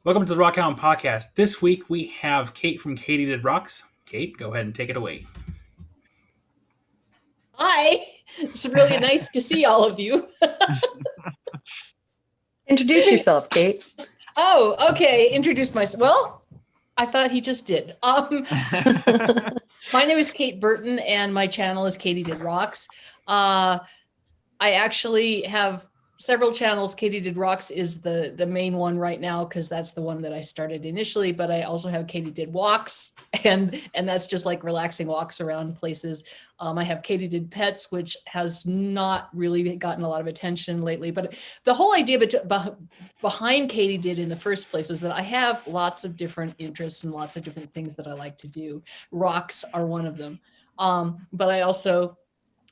Welcome to the Rockhound Podcast. This week we have Kate from KatyDid Rocks. Kate, go ahead and take it away. Hi, it's really nice to see all of you. Introduce yourself, Kate. Oh, okay. Introduce myself. Well, I thought he just did. My name is Kate Burton, and my channel is KatyDid Rocks. I actually have several channels. KatyDid Rocks is the main one right now because that's the one that I started initially. But I also have KatyDid Walks, and that's just like relaxing walks around places. I have KatyDid Pets, which has not really gotten a lot of attention lately. But the whole idea behind KatyDid in the first place was that I have lots of different interests and lots of different things that I like to do. Rocks are one of them. But I also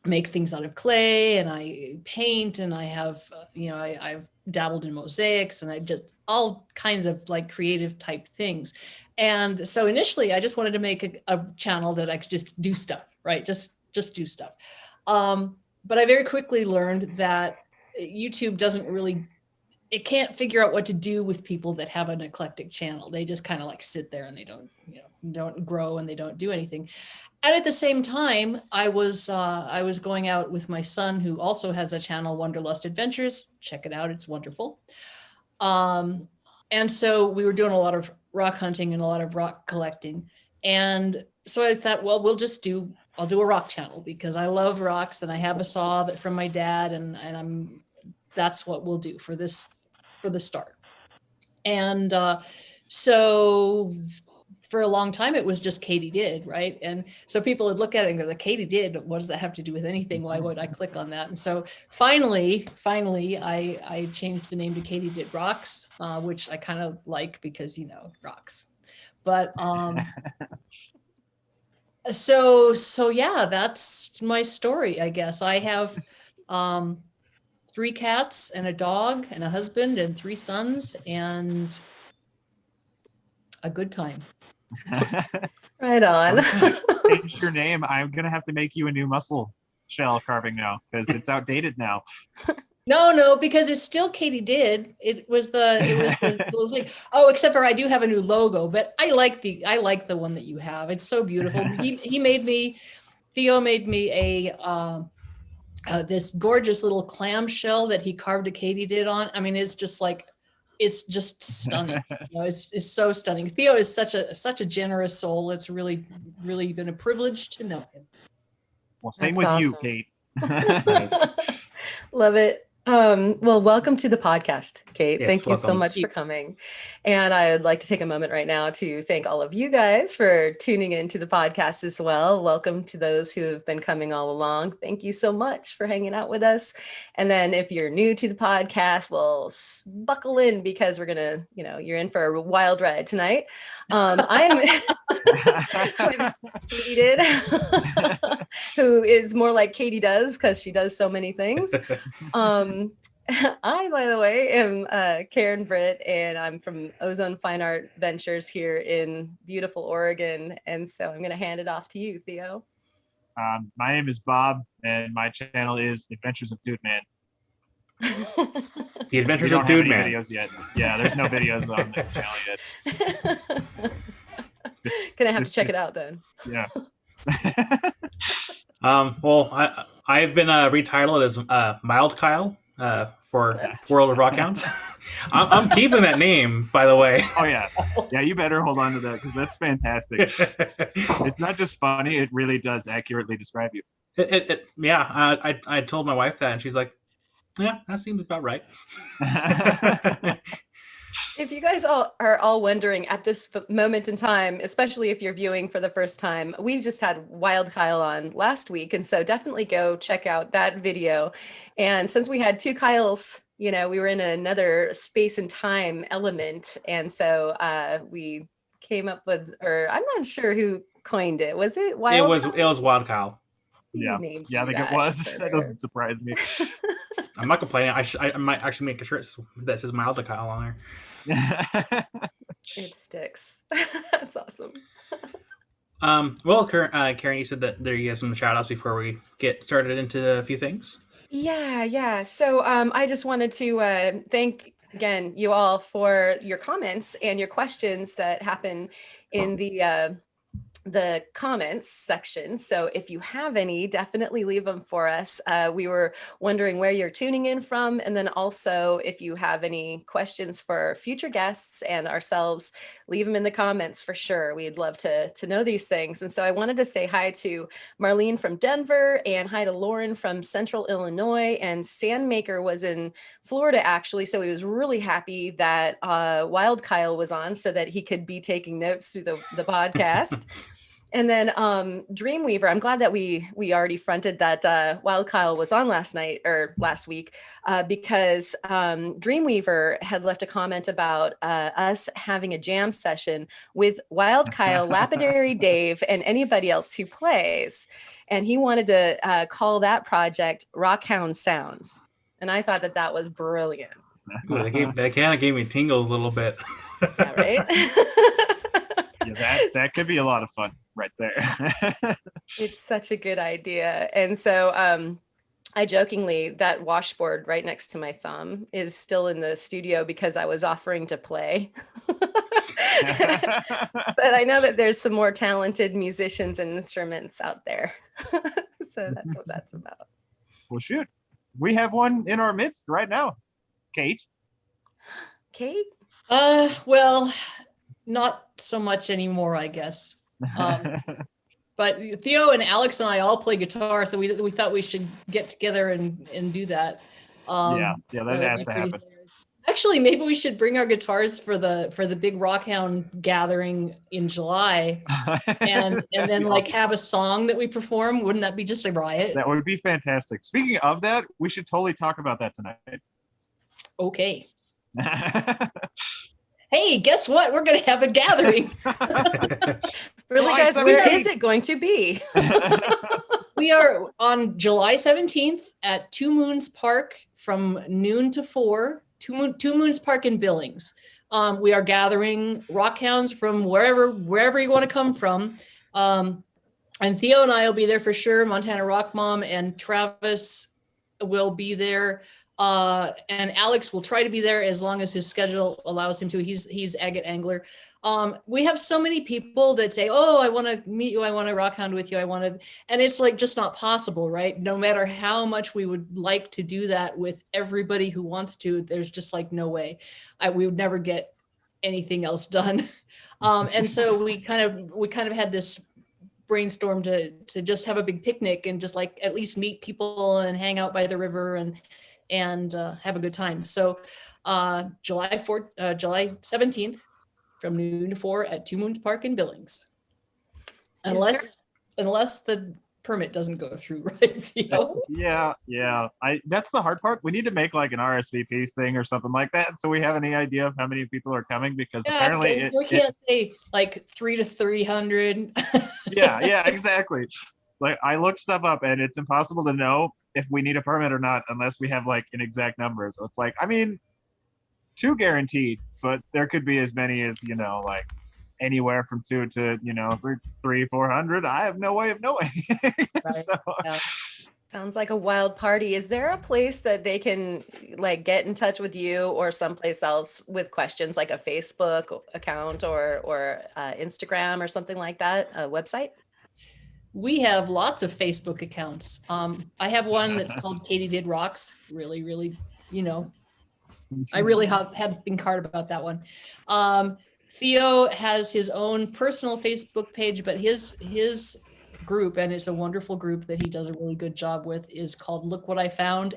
make things out of clay, and I paint, and I have, I've dabbled in mosaics, and I just all kinds of like creative type things. And so initially I just wanted to make a channel that I could just do stuff, right? Just do stuff. But I very quickly learned that YouTube it can't figure out what to do with people that have an eclectic channel. They just kind of like sit there and they don't grow and they don't do anything. And at the same time, I was going out with my son, who also has a channel, Wanderlust.Adventures. Check it out; it's wonderful. And so we were doing a lot of rock hunting and a lot of rock collecting. And so I thought, well, I'll do a rock channel because I love rocks, and I have a saw from my dad, and that's what we'll do for the start. And so for a long time, it was just KatyDid, right? And so people would look at it and go, "The KatyDid, what does that have to do with anything? Why would I click on that?" And so finally, I changed the name to KatyDid Rocks, which I kind of like because, rocks. But so yeah, that's my story, I guess. I have 3 cats and a dog and a husband and 3 sons and a good time. Right on. Change your name. I'm gonna have to make you a new mussel shell carving now because it's outdated now. No, because it's still KatyDid. It was like, oh, except for I do have a new logo, but I like the one that you have. It's so beautiful. Theo made me a this gorgeous little clamshell that he carved a KatyDid on. I mean, it's just stunning. It's so stunning. Theo is such a generous soul. It's really, really been a privilege to know him. Well, same That's with awesome. you, Kate. Love it. Well, welcome to the podcast, Kate. Yes, Thank you so welcome. much for coming. And I would like to take a moment right now to thank all of you guys for tuning into the podcast as well. Welcome to those who have been coming all along. Thank you so much for hanging out with us. And then if you're new to the podcast, well, buckle in because we're going to, you're in for a wild ride tonight. I'm with KatyDid, who is more like Katie does because she does so many things. I, by the way, am Karen Britt, and I'm from Ozone Fine Art Ventures here in beautiful Oregon. And so I'm going to hand it off to you, Theo. My name is Bob, and my channel is Adventures of Dude Man. The Adventures We of don't have Dude any Man. videos yet. Yeah, there's no videos on the channel yet. Gonna have to check it out then. Yeah. Well, I've been retitled as Mild Kyle for World of Rockhounds. I'm keeping that name, by the way. Oh yeah. Yeah, you better hold on to that because that's fantastic. It's not just funny; it really does accurately describe you. I told my wife that, and she's like, "Yeah, that seems about right." If you guys are all wondering at this moment in time, especially if you're viewing for the first time, we just had Wild Kyle on last week. And so definitely go check out that video. And since we had 2 Kyles, we were in another space and time element. And so we came up with, or I'm not sure who coined it. Was it Wild Kyle? It was Wild Kyle. Yeah, I think it was. That doesn't surprise me. I'm not complaining. I might actually make a shirt that says Mild Kyle on there. It sticks. That's awesome. Well, Karen, you said that there you have some shout outs before we get started into a few things. Yeah. So I just wanted to thank again, you all for your comments and your questions that happen in the comments section. So if you have any, definitely leave them for us. We were wondering where you're tuning in from. And then also if you have any questions for future guests and ourselves, leave them in the comments for sure. We'd love to know these things. And so I wanted to say hi to Marlene from Denver and hi to Lauren from Central Illinois, and Sandmaker was in Florida actually. So he was really happy that Wild Kyle was on so that he could be taking notes through the podcast. And then Dreamweaver, I'm glad that we already fronted that Wild Kyle was on last week because Dreamweaver had left a comment about us having a jam session with Wild Kyle, Lapidary Dave, and anybody else who plays. And he wanted to call that project Rockhound Sounds. And I thought that was brilliant. Ooh, that kind of gave me tingles a little bit. Yeah, right? Yeah, that could be a lot of fun right there. It's such a good idea. And so I jokingly, that washboard right next to my thumb is still in the studio because I was offering to play. But I know that there's some more talented musicians and instruments out there. So that's what that's about. Well, shoot. We have one in our midst right now. Kate? Kate? Well, not so much anymore, I guess. But Theo and Alex and I all play guitar, so we thought we should get together and do that. Yeah, that has to happen. Actually, maybe we should bring our guitars for the Big Rockhound Gathering in July, and then like have a song that we perform. Wouldn't that be just a riot? That would be fantastic. Speaking of that, we should totally talk about that tonight. Okay. Hey, guess what? We're going to have a gathering. Really, guys, where is it going to be? We are on July 17th at Two Moons Park from noon to 4. Two Moons Park in Billings. We are gathering rockhounds from wherever you want to come from. And Theo and I will be there for sure. Montana Rock Mom and Travis will be there. And Alex will try to be there as long as his schedule allows him to. He's agate angler. We have so many people that say, "Oh, I want to meet you. I want to rockhound with you. and it's like just not possible, right? No matter how much we would like to do that with everybody who wants to, there's just like no way. We would never get anything else done. And so we kind of had this brainstorm to just have a big picnic and just like at least meet people and hang out by the river and have a good time. So July 17th from noon to 4 at Two Moons Park in Billings. Unless the permit doesn't go through, right? Theo? Yeah. That's the hard part. We need to make like an RSVP thing or something like that, so we have any idea of how many people are coming, because apparently we can't say like 300 to 300. Yeah, exactly. Like I looked stuff up and it's impossible to know if we need a permit or not unless we have like an exact number. So it's like, I mean, 2 guaranteed, but there could be as many as, like anywhere from 2 to, 300, 400. I have no way of knowing. Right. Yeah. Sounds like a wild party. Is there a place that they can like get in touch with you or someplace else with questions, like a Facebook account or Instagram or something like that, a website? We have lots of Facebook accounts. I have one that's called KatyDid Rocks. Really, really, I really had to think hard about that one. Theo has his own personal Facebook page, but his group, and it's a wonderful group that he does a really good job with, is called Look What I Found! !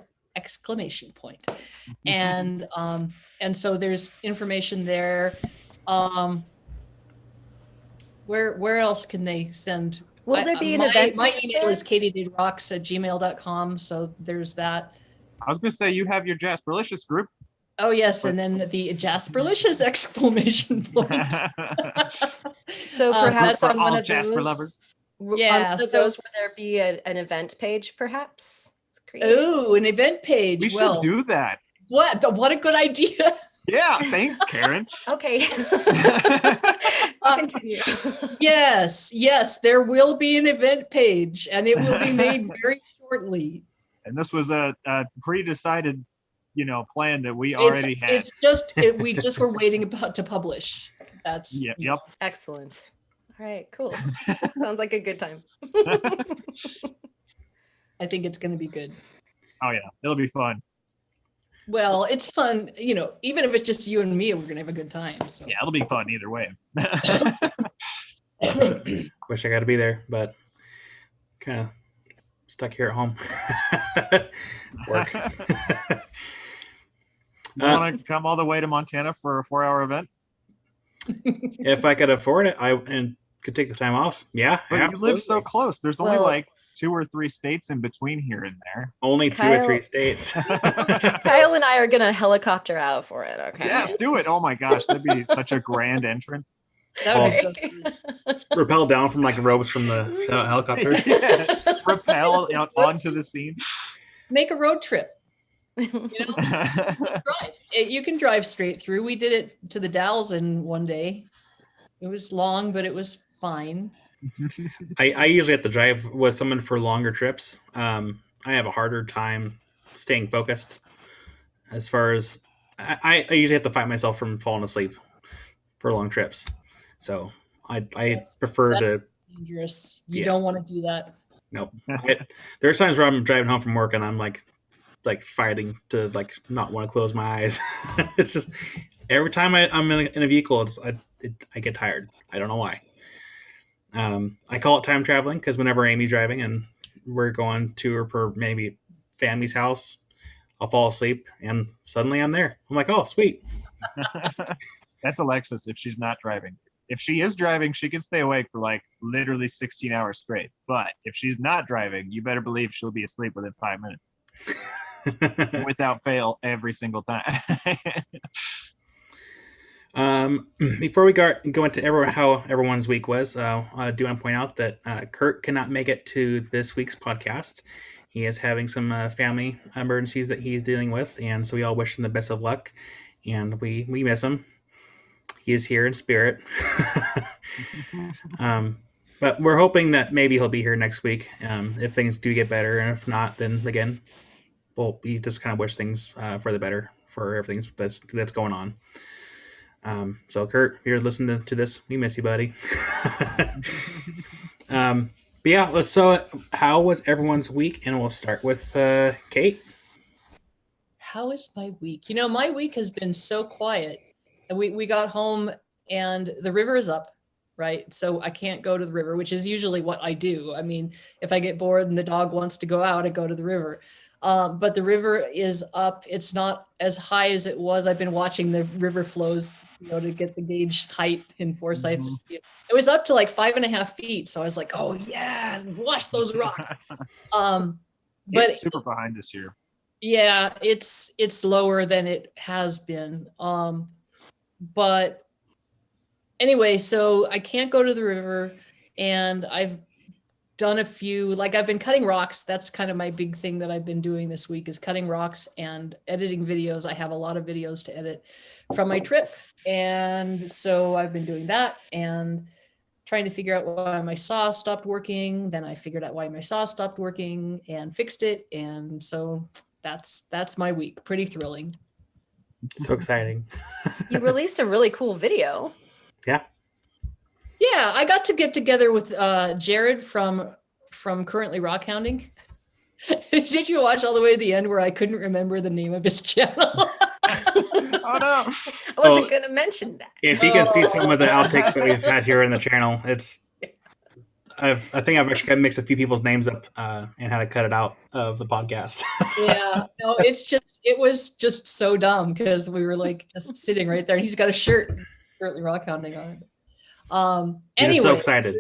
And so there's information there. Where else can they send? Will there be an event? My email is katydidrocks@gmail.com. So there's that. I was going to say, you have your Jasperlicious group. Oh, yes. And then the Jasperlicious ! So perhaps for on one all of Jasper those, lovers. on one of those, will there be an event page perhaps? Oh, an event page. We should do that. What a good idea. Yeah, thanks, Karen. Okay. Continue. Yes, there will be an event page, and it will be made very shortly. And this was a pre-decided plan that we already had. It's just we just were waiting to publish. That's Yep. Excellent. All right, cool. Sounds like a good time. I think it's going to be good. Oh yeah, it'll be fun. Well, it's fun, even if it's just you and me, we're going to have a good time. So. Yeah, it'll be fun either way. Wish I got to be there, but kind of stuck here at home. Work. You want to come all the way to Montana for a 4-hour event? If I could afford it, and could take the time off. Yeah, but you live so close. There's only like 2 or 3 states in between here and there. Only Kyle, 2 or 3 states. Kyle and I are gonna helicopter out for it. Okay. Yeah, do it. Oh my gosh, that'd be such a grand entrance. That would be so cool. Rappel down from like ropes from the helicopter. Yeah. Rappel onto the scene. Make a road trip. Let's drive. You can drive straight through. We did it to the Dalles in one day. It was long, but it was fine. I usually have to drive with someone for longer trips. I have a harder time staying focused. As far as I usually have to fight myself from falling asleep for long trips. So I prefer to. Dangerous. You don't want to do that. Nope. There's times where I'm driving home from work and I'm like fighting to not want to close my eyes. It's just every time I'm in a vehicle, I get tired. I don't know why. I call it time traveling because whenever Amy's driving and we're going to her maybe family's house, I'll fall asleep and suddenly I'm there. I'm like, oh, sweet. That's Alexis if she's not driving. If she is driving, she can stay awake for literally 16 hours straight. But if she's not driving, you better believe she'll be asleep within 5 minutes. Without fail every single time. Before we go into how everyone's week was, I do want to point out that Kurt cannot make it to this week's podcast. He is having some family emergencies that he's dealing with, and so we all wish him the best of luck, and we miss him. He is here in spirit. But we're hoping that maybe he'll be here next week if things do get better, and if not, then again, we just kind of wish things for the better for everything that's going on. So Kurt, if you're listening to this, we miss you, buddy. But yeah, so how was everyone's week? And we'll start with Kate. How is my week? My week has been so quiet. We got home and the river is up, right? So I can't go to the river, which is usually what I do. I mean, if I get bored and the dog wants to go out, I go to the river. But the river is up. It's not as high as it was. I've been watching the river flows, to get the gauge height in Forsyth. Mm-hmm. It was up to 5.5 feet. So I was like, oh yeah, wash those rocks. But it's super behind this year. Yeah, it's lower than it has been. But anyway, so I can't go to the river, and I've done a few, I've been cutting rocks. That's kind of my big thing that I've been doing this week is cutting rocks and editing videos. I have a lot of videos to edit from my trip. And so I've been doing that and trying to figure out why my saw stopped working. Then I figured out why my saw stopped working and fixed it. And so that's my week. Pretty thrilling. So exciting. You released a really cool video. Yeah. Yeah, I got to get together with Jared from Currently Rockhounding. Did you watch all the way to the end where I couldn't remember the name of his channel? Oh no! I wasn't going to mention that. If you can see some of the outtakes that we've had here in the channel, I think I've actually mixed a few people's names up and had to cut it out of the podcast. Yeah, no, it was just so dumb because we were just sitting right there, and he's got a shirt, Currently Rockhounding on it. Anyway, so excited.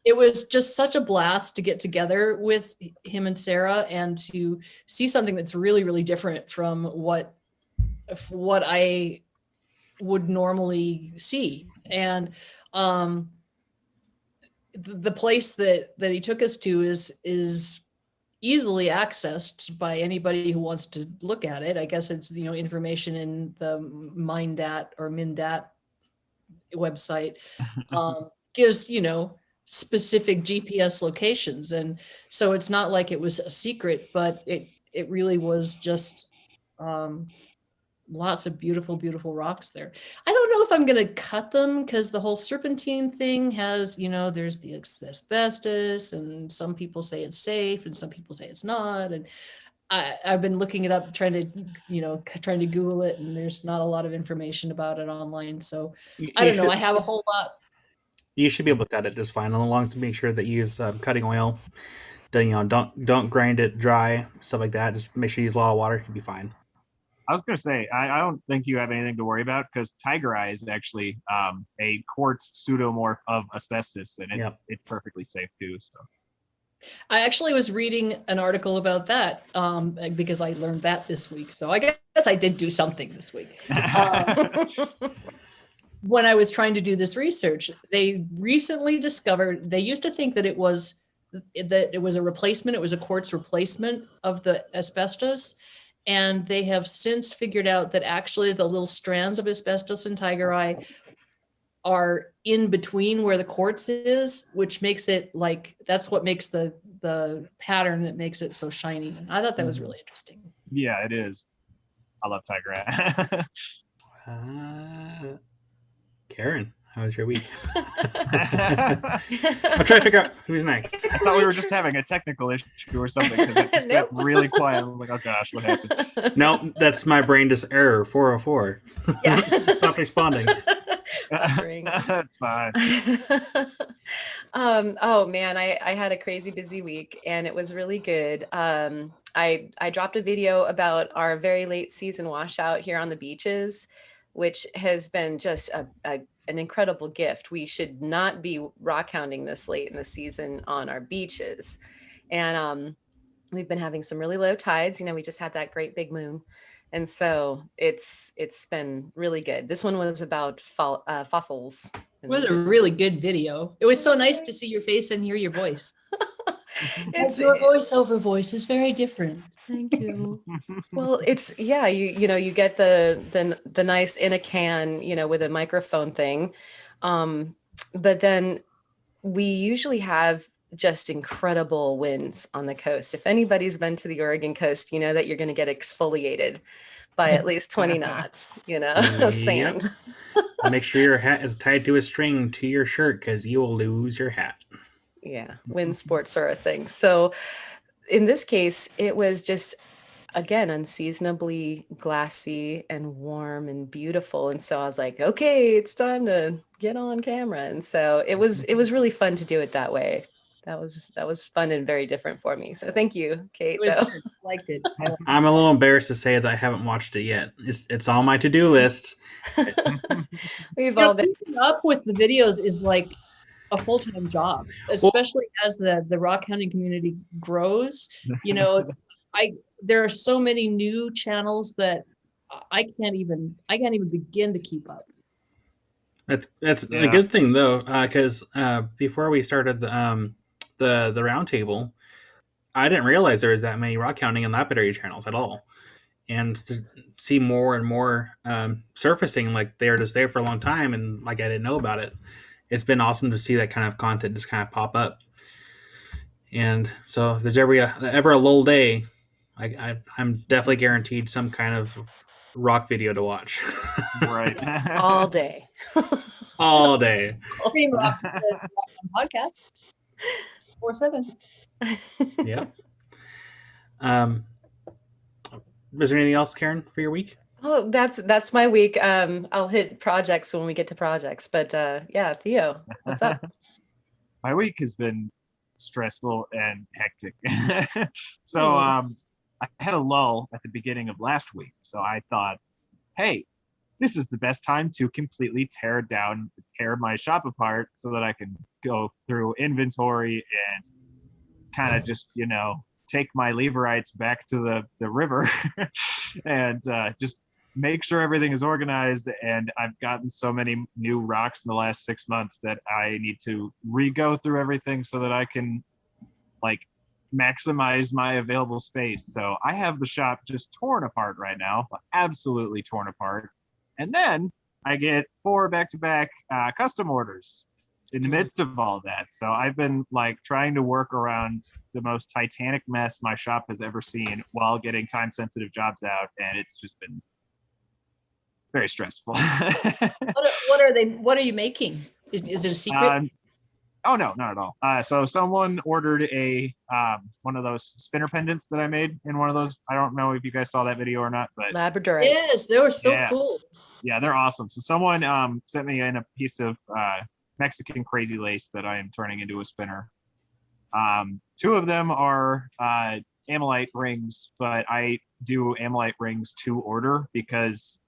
It was just such a blast to get together with him and Sarah and to see something that's really, really different from what I would normally see. And the place that he took us to is easily accessed by anybody who wants to look at it. I guess it's, information in the Mindat or Mindat website gives, specific GPS locations. And so it's not like it was a secret, but it really was just Lots of beautiful, beautiful rocks there. I don't know if I'm going to cut them because the whole serpentine thing has, there's the asbestos, and some people say it's safe and some people say it's not. And I've been looking it up, trying to Google it, and there's not a lot of information about it online. So I don't know. I have a whole lot. You should be able to cut it just fine, as long as you make sure that you use cutting oil. Then, don't grind it dry, stuff like that. Just make sure you use a lot of water. You'll be fine. I was going to say, I don't think you have anything to worry about because tiger eye is actually a quartz pseudomorph of asbestos, and it's perfectly safe too. So I actually was reading an article about that because I learned that this week. So I guess I did do something this week. When I was trying to do this research, they recently discovered, they used to think that it was a replacement. It was a quartz replacement of the asbestos. And they have since figured out that actually the little strands of asbestos in tiger eye are in between where the quartz is, which makes it that's what makes the pattern that makes it so shiny. And I thought that was really interesting. Yeah, it is. I love tiger eye. Karen, how was your week? I'm trying to figure out who's next. I thought we were just having a technical issue or something because it just got really quiet. I was like, oh gosh, what happened? No, that's my brain just error 404. Yeah. Stop responding. That's fine. Oh man, I had a crazy busy week and it was really good. I dropped a video about our very late season washout here on the beaches, which has been just an incredible gift. We should not be rock hounding this late in the season on our beaches. And we've been having some really low tides. We just had that great big moon. And so it's been really good. This one was about fossils. It was a really good video. It was so nice to see your face and hear your voice. Your voiceover voice is very different. Thank you. Well, it's you get the nice in a can, with a microphone thing. But then we usually have just incredible winds on the coast. If anybody's been to the Oregon coast, you know that you're going to get exfoliated by at least 20 knots, of sand. Make sure your hat is tied to a string to your shirt because you will lose your hat. Yeah, wind sports are a thing. So in this case, it was just, again, unseasonably glassy and warm and beautiful. And so I was like, okay, it's time to get on camera. And so it was really fun to do it that way. That was fun and very different for me. So thank you, Kate. I liked it. I'm a little embarrassed to say that I haven't watched it yet. It's on my to-do list. We've all been keeping up with the videos is like a full-time job, especially as the rock hounding community grows. There are so many new channels that I can't even begin to keep up. That's a good thing though, because before we started the round table, I didn't realize there was that many rock hounding and lapidary channels at all. And to see more and more surfacing, like they're just there for a long time, and like I didn't know about it. It's been awesome to see that kind of content just kind of pop up. And so if there's ever a lull day, I'm definitely guaranteed some kind of rock video to watch. Right. all day. All day. Cream Rock Podcast 4/7. Yeah. Was there anything else, Karen, for your week? Oh, that's my week. I'll hit projects when we get to projects. But Theo, what's up? My week has been stressful and hectic. So I had a lull at the beginning of last week. So I thought, hey, this is the best time to completely tear my shop apart so that I can go through inventory and kind of just, take my leverites back to the river and just make sure everything is organized. And I've gotten so many new rocks in the last 6 months that I need to re-go through everything so that I can maximize my available space. So I have the shop just torn apart right now, absolutely torn apart. And then I get 4 back-to-back custom orders in the midst of all that. So I've been like trying to work around the most titanic mess my shop has ever seen while getting time sensitive jobs out, and it's just been very stressful. What are they? What are you making? Is it a secret? Oh no, not at all. So someone ordered a one of those spinner pendants that I made in one of those. I don't know if you guys saw that video or not, but Labrador. Yes, they were so Yeah. cool. yeah, they're awesome. So someone sent me in a piece of Mexican crazy lace that I am turning into a spinner. Two of them are amylite rings, but I do amylite rings to order because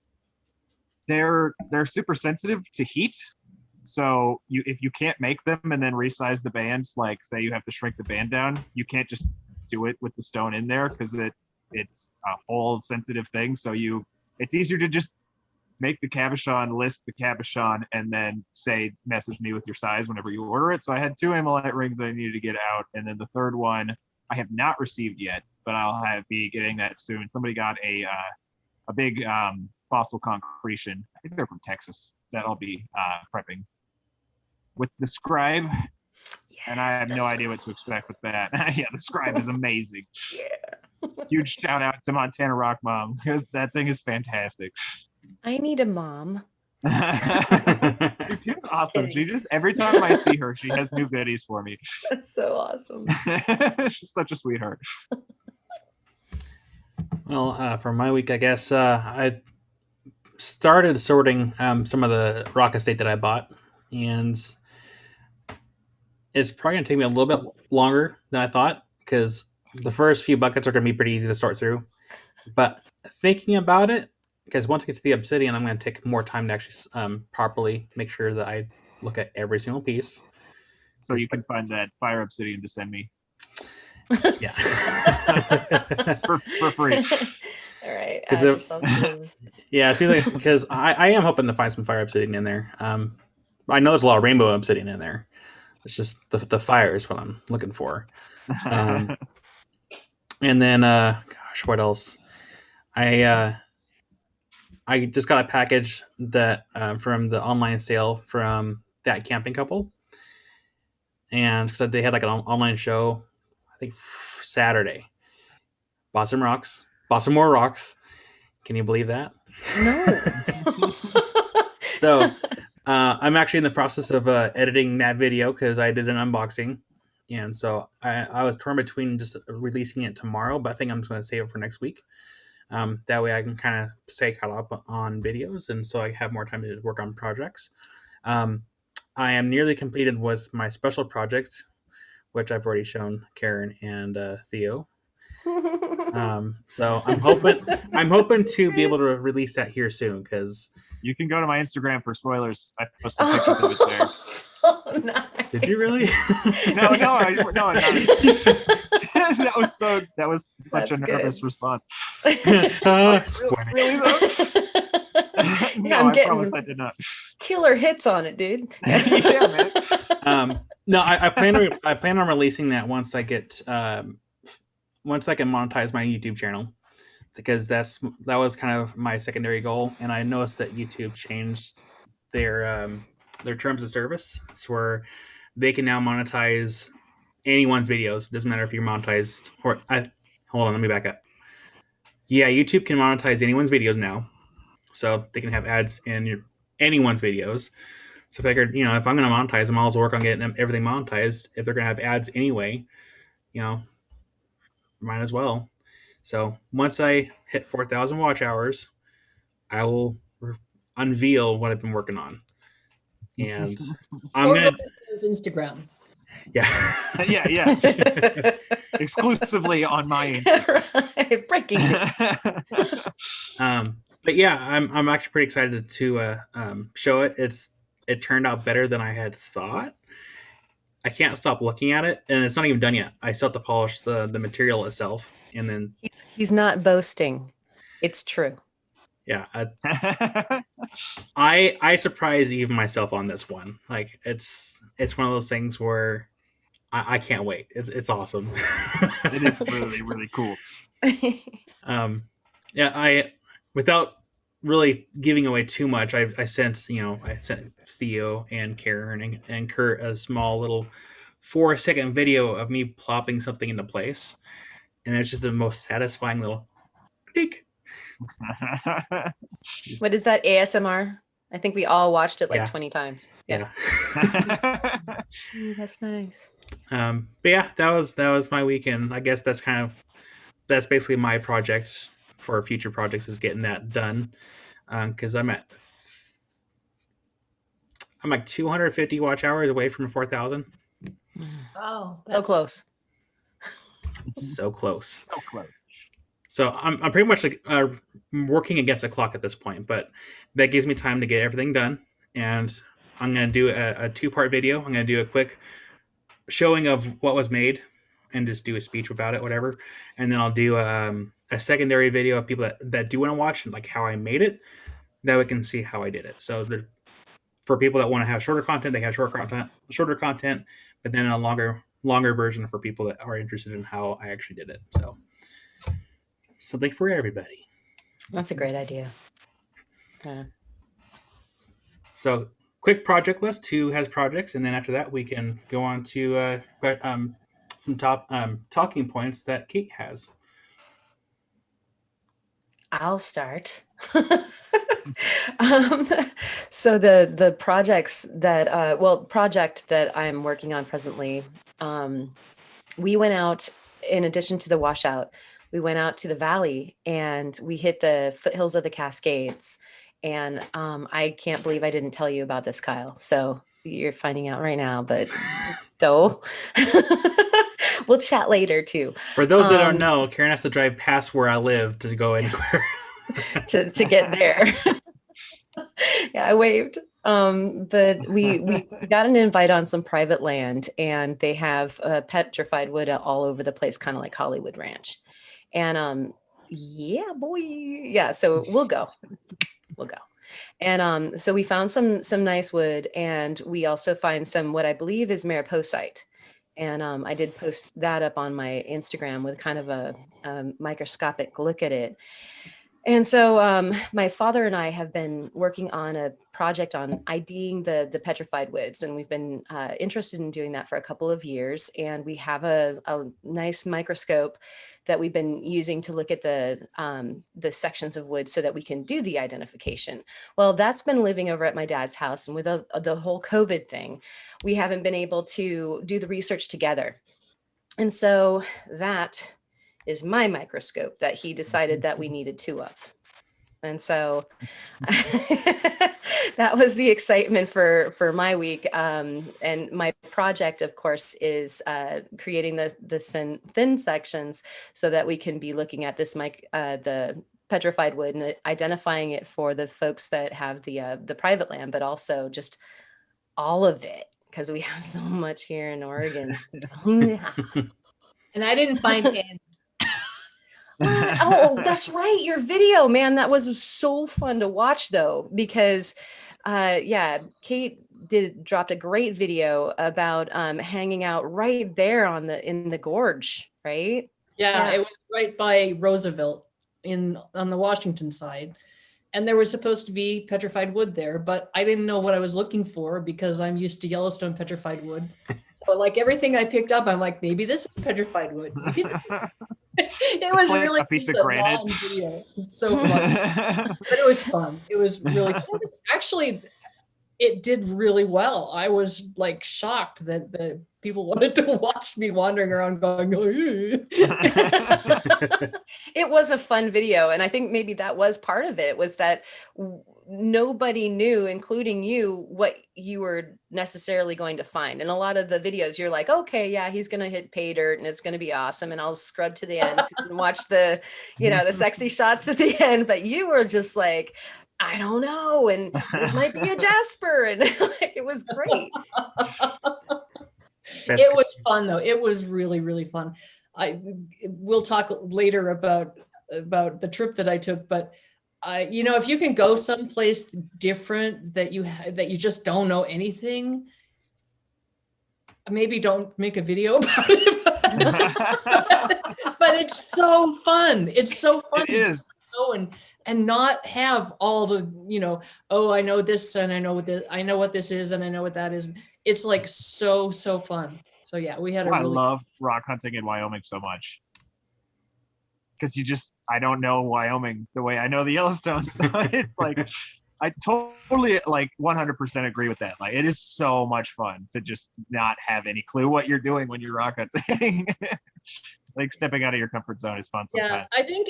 they're super sensitive to heat. So if you can't make them and then resize the bands, like say you have to shrink the band down, you can't just do it with the stone in there because it's a whole sensitive thing. So it's easier to just make the cabochon, list the cabochon, and then say message me with your size whenever you order it. So I had 2 amylite rings that I needed to get out, and then the third one I have not received yet, but I'll be getting that soon. Somebody got a big fossil concretion. I think they're from Texas. That I'll be prepping with the scribe, and I have no idea what to expect with that. Yeah, the scribe is amazing. Yeah. Huge shout out to Montana Rock Mom because that thing is fantastic. I need a mom. Dude, she's awesome. She just every time I see her, she has new goodies for me. That's so awesome. She's such a sweetheart. Well, for my week, I guess I started sorting some of the rock estate that I bought, and it's probably gonna take me a little bit longer than I thought because the first few buckets are gonna be pretty easy to sort through. But thinking about it, because once I get to the obsidian, I'm gonna take more time to actually properly make sure that I look at every single piece. So you can find that fire obsidian to send me. Yeah. for free. All right. 'Cause Add if- yourself to the list. Yeah, see, because I am hoping to find some fire obsidian in there. I know there's a lot of rainbow obsidian in there. It's just the fire is what I'm looking for. And then, gosh, what else? I just got a package that from the online sale from that camping couple, and because they had like an online show, I think Saturday. Bought some rocks. Bought some more rocks. Can you believe that? No. So I'm actually in the process of editing that video because I did an unboxing, and so I was torn between just releasing it tomorrow, but I think I'm just going to save it for next week. That way I can kind of stay caught up on videos, and so I have more time to work on projects. I am nearly completed with my special project, which I've already shown Karen and Theo. So I'm hoping to be able to release that here soon because You can go to my Instagram for spoilers. I posted pictures of it there. Oh, nice. did you really? No, no. That was such That's a nervous good. response. Spoiler. Really though? No, I'm I getting promise I did not. killer hits on it, dude. Yeah, man. No, I plan on releasing that once I get once I can monetize my YouTube channel, because that was kind of my secondary goal, and I noticed that YouTube changed their terms of service, so where they can now monetize anyone's videos. Doesn't matter if you're monetized or hold on, let me back up. Yeah, YouTube can monetize anyone's videos now, so they can have ads in anyone's videos. So I figured, if I'm going to monetize them, I'll also work on getting everything monetized. If they're going to have ads anyway, might as well. So once I hit 4,000 watch hours, I will unveil what I've been working on. And I'm Or going go to his Instagram. yeah. Yeah. Exclusively on my Right. Breaking news. But yeah, I'm actually pretty excited to show it. It turned out better than I had thought. I can't stop looking at it, and it's not even done yet. I still have to polish the material itself, and then He's not boasting. It's true. yeah, I surprised even myself on this one. Like it's one of those things where I can't wait. It's awesome. It is really, really cool. Yeah, without really giving away too much, I sent Theo and Karen and Kurt a small little 4-second video of me plopping something into place, and it's just the most satisfying little click. What is that ASMR? I think we all watched it like Yeah. 20 times. Yeah. Ooh, that's nice. But yeah, that was my weekend. I guess that's basically my projects for future projects, is getting that done. Because I'm like 250 watch hours away from 4,000. Wow, So close. So close. So close. So I'm pretty much like working against the clock at this point, but that gives me time to get everything done. And I'm gonna do a 2-part video. I'm gonna do a quick showing of what was made, and just do a speech about it, whatever. And then I'll do a secondary video of people that do want to watch, and like how I made it, that we can see how I did it. So for people that want to have shorter content, they have shorter content, but then a longer version for people that are interested in how I actually did it. So something for everybody. That's a great idea. Yeah. So quick project list. Who has projects, and then after that we can go on to some top talking points that Kate has. I'll start. So the projects that project that I'm working on presently, we went out, in addition to the washout, we went out to the valley and we hit the foothills of the Cascades. And I can't believe I didn't tell you about this, Kyle. So you're finding out right now, but we'll chat later too. For those that don't know, Karen has to drive past where I live to go anywhere. to get there. Yeah, I waved. But we got an invite on some private land, and they have petrified wood all over the place, kind of like Hollywood Ranch. And yeah, boy, yeah. So we'll go. And so we found some nice wood, and we also find some what I believe is mariposite. And I did post that up on my Instagram with kind of a microscopic look at it. And so my father and I have been working on a project on IDing the petrified woods, and we've been interested in doing that for a couple of years. And we have a nice microscope that we've been using to look at the sections of wood so that we can do the identification. Well, that's been living over at my dad's house, and with the whole COVID thing, we haven't been able to do the research together. And so that is my microscope that he decided that we needed 2 of. And so that was the excitement for my week. And my project, of course, is creating the thin sections so that we can be looking at this the petrified wood and identifying it for the folks that have the private land, but also just all of it, because we have so much here in Oregon. And I didn't find any. Oh, that's right. Your video, man. That was so fun to watch, though, because Kate dropped a great video about hanging out right there in the gorge, right? Yeah, it was right by Roosevelt on the Washington side. And there was supposed to be petrified wood there, but I didn't know what I was looking for because I'm used to Yellowstone petrified wood. So like everything I picked up, I'm like, maybe this is petrified wood. It was like really a piece of granite. video. It was so fun. But it was fun. It was really fun. Actually, it did really well. I was like shocked that the people wanted to watch me wandering around going, It was a fun video. And I think maybe that was part of it, was that nobody knew, including you, what you were necessarily going to find. And a lot of the videos, you're like, okay, yeah, he's going to hit pay dirt and it's going to be awesome. And I'll scrub to the end and watch the sexy shots at the end. But you were just like, I don't know. And this might be a Jasper. And like, it was great. It was fun though. It was really, really fun. We'll talk later about the trip that I took, but if you can go someplace different that you just don't know anything, maybe don't make a video about it. But it's so fun. It's so fun. It is. Go and not have all the, oh, I know this and I know what this is and I know what that is. It's like so fun. So yeah, we had I love rock hunting in Wyoming so much. Because I don't know Wyoming the way I know the Yellowstone. So it's like, I totally 100% agree with that. Like, it is so much fun to just not have any clue what you're doing when you're rock hunting. Like, stepping out of your comfort zone is fun sometimes. Yeah, I think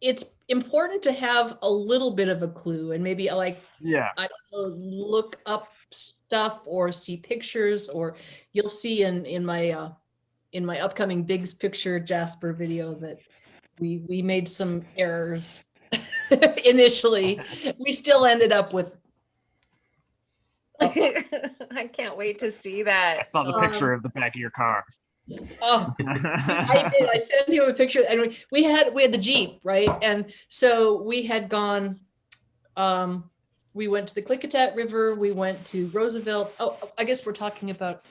it's important to have a little bit of a clue and maybe I don't know, look up stuff or see pictures, or you'll see in my upcoming Big's Picture Jasper video that we made some errors initially. We still ended up with I can't wait to see that. I saw the picture of the back of your car. Oh, I did. I sent you a picture, and we had the Jeep, right? And so we had gone. We went to the Klickitat River. We went to Roosevelt. Oh, I guess we're talking about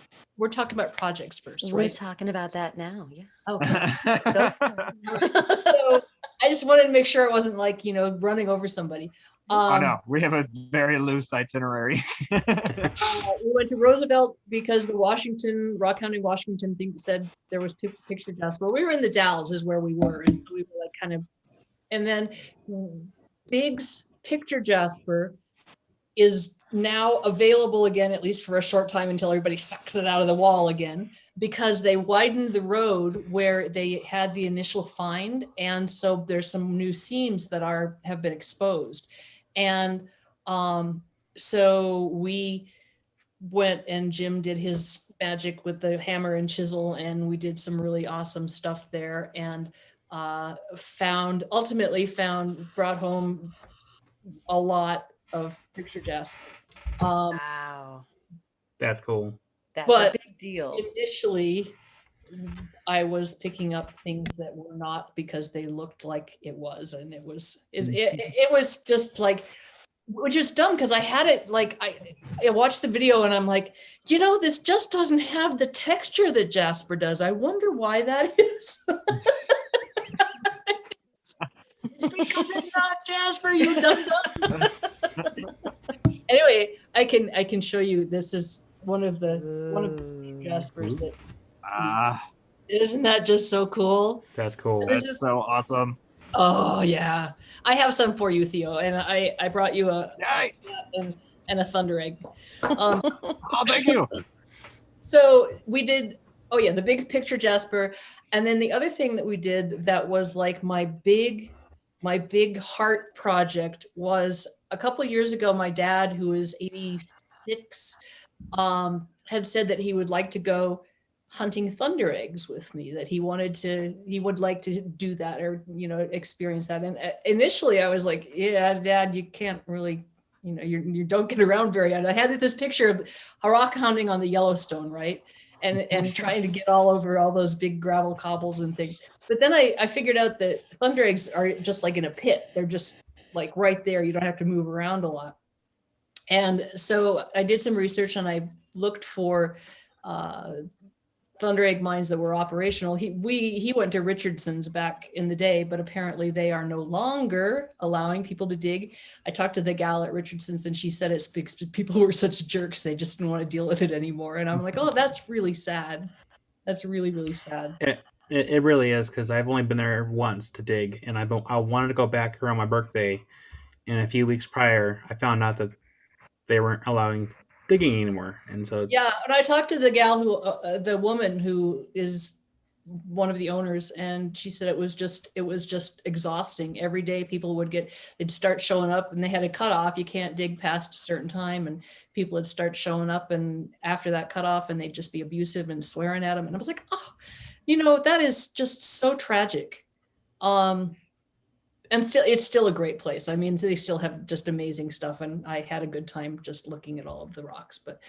projects first, right? We're talking about that now. Yeah. Okay. Go for it. So I just wanted to make sure it wasn't running over somebody. Oh no, we have a very loose itinerary. We went to Roosevelt because the Rockhounding Washington thing said there was picture Jasper. We were in the Dalles is where we were, and we were and then Big's Picture Jasper is now available again, at least for a short time until everybody sucks it out of the wall again, because they widened the road where they had the initial find, and so there's some new seams that have been exposed. And so we went and Jim did his magic with the hammer and chisel, and we did some really awesome stuff there, and brought home a lot of picture Jasper. Wow. That's cool. That's But a big deal. Initially, I was picking up things that were not because they looked like it was, and it was just which is dumb because I had it I watched the video and I'm like, this just doesn't have the texture that Jasper does. I wonder why that is. It's because it's not Jasper, you dumb. Anyway, I can show you. This is one of the Jaspers that. Isn't that just so cool? That's cool. That's so awesome. Oh yeah, I have some for you, Theo, and I brought you a a thunder egg. Oh, thank you. So we did. Oh yeah, the Big Picture Jasper, and then the other thing that we did that was like my big heart project was a couple of years ago. My dad, who is 86, had said that he would like to go hunting thunder eggs with me, that he would like to do that or experience that. And initially I was like, yeah, Dad, you can't really, you don't get around very often. I had this picture of rockhounding on the Yellowstone, right, and trying to get all over all those big gravel cobbles and things. But then I figured out that thunder eggs are just like in a pit. They're just like right there. You don't have to move around a lot. And so I did some research and I looked for thunder egg mines that were operational. He went to Richardson's back in the day, but apparently they are no longer allowing people to dig. I talked to the gal at Richardson's and she said it's because people were such jerks, they just didn't want to deal with it anymore. And I'm like, oh, that's really sad. That's really, really sad. It really is, because I've only been there once to dig, and I wanted to go back around my birthday, and a few weeks prior, I found out that they weren't allowing digging anymore, and so yeah. And I talked to the gal who, the woman who is one of the owners, and she said it was just exhausting. Every day they'd start showing up, and they had a cutoff. You can't dig past a certain time, and people would start showing up, and after that cutoff, and they'd just be abusive and swearing at them. And I was like, oh, that is just so tragic. And it's still a great place. I mean, they still have just amazing stuff, and I had a good time just looking at all of the rocks. But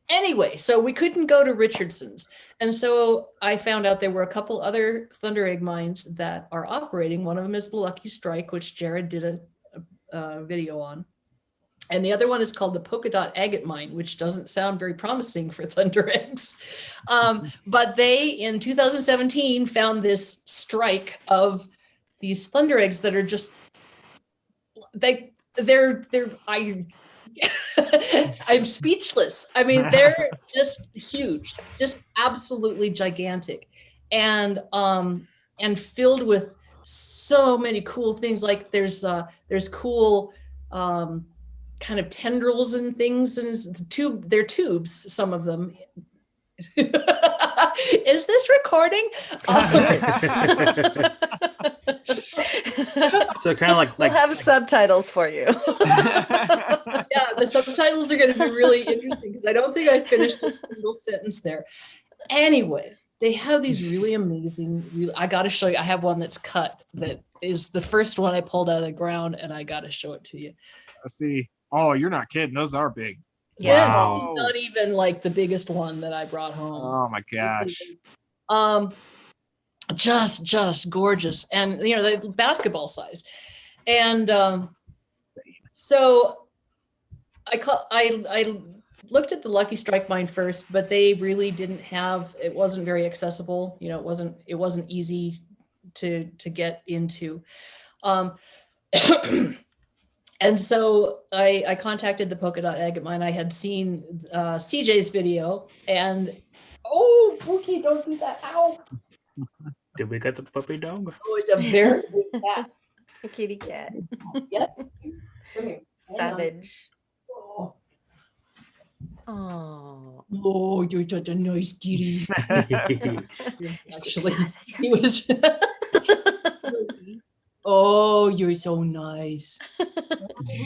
anyway, so we couldn't go to Richardson's, and so I found out there were a couple other thunder egg mines that are operating. One of them is the Lucky Strike, which Jared did a video on, and the other one is called the Polka Dot Egg Mine, which doesn't sound very promising for thunder eggs. But they, in 2017, found this strike of these thunder eggs that are just they're I'm speechless. I mean, they're just huge, just absolutely gigantic, and filled with so many cool things. Like there's cool kind of tendrils and things, and they're tubes, some of them. Is this recording? So kind of like We'll have subtitles for you. Yeah, the subtitles are going to be really interesting because I don't think I finished a single sentence there. Anyway, they have these really amazing, I got to show you. I have one that's cut that is the first one I pulled out of the ground, and I got to show it to you. Let's see. Oh, you're not kidding. Those are big. Yeah, Wow. this is not even like the biggest one that I brought home. Oh my gosh. Just gorgeous, and the basketball size, and so I looked at the Lucky Strike mine first, but they really didn't have. It wasn't very accessible. It wasn't easy to get into. And so I contacted the Polka Dot Egg Mine. I had seen CJ's video, and Pookie, don't do that! Ow! Did we get the puppy dog? Oh, it's a very big cat. A kitty cat. Yes. Come here. Savage. Oh. Oh. You're such a nice kitty. Actually, he was. Oh, you're so nice.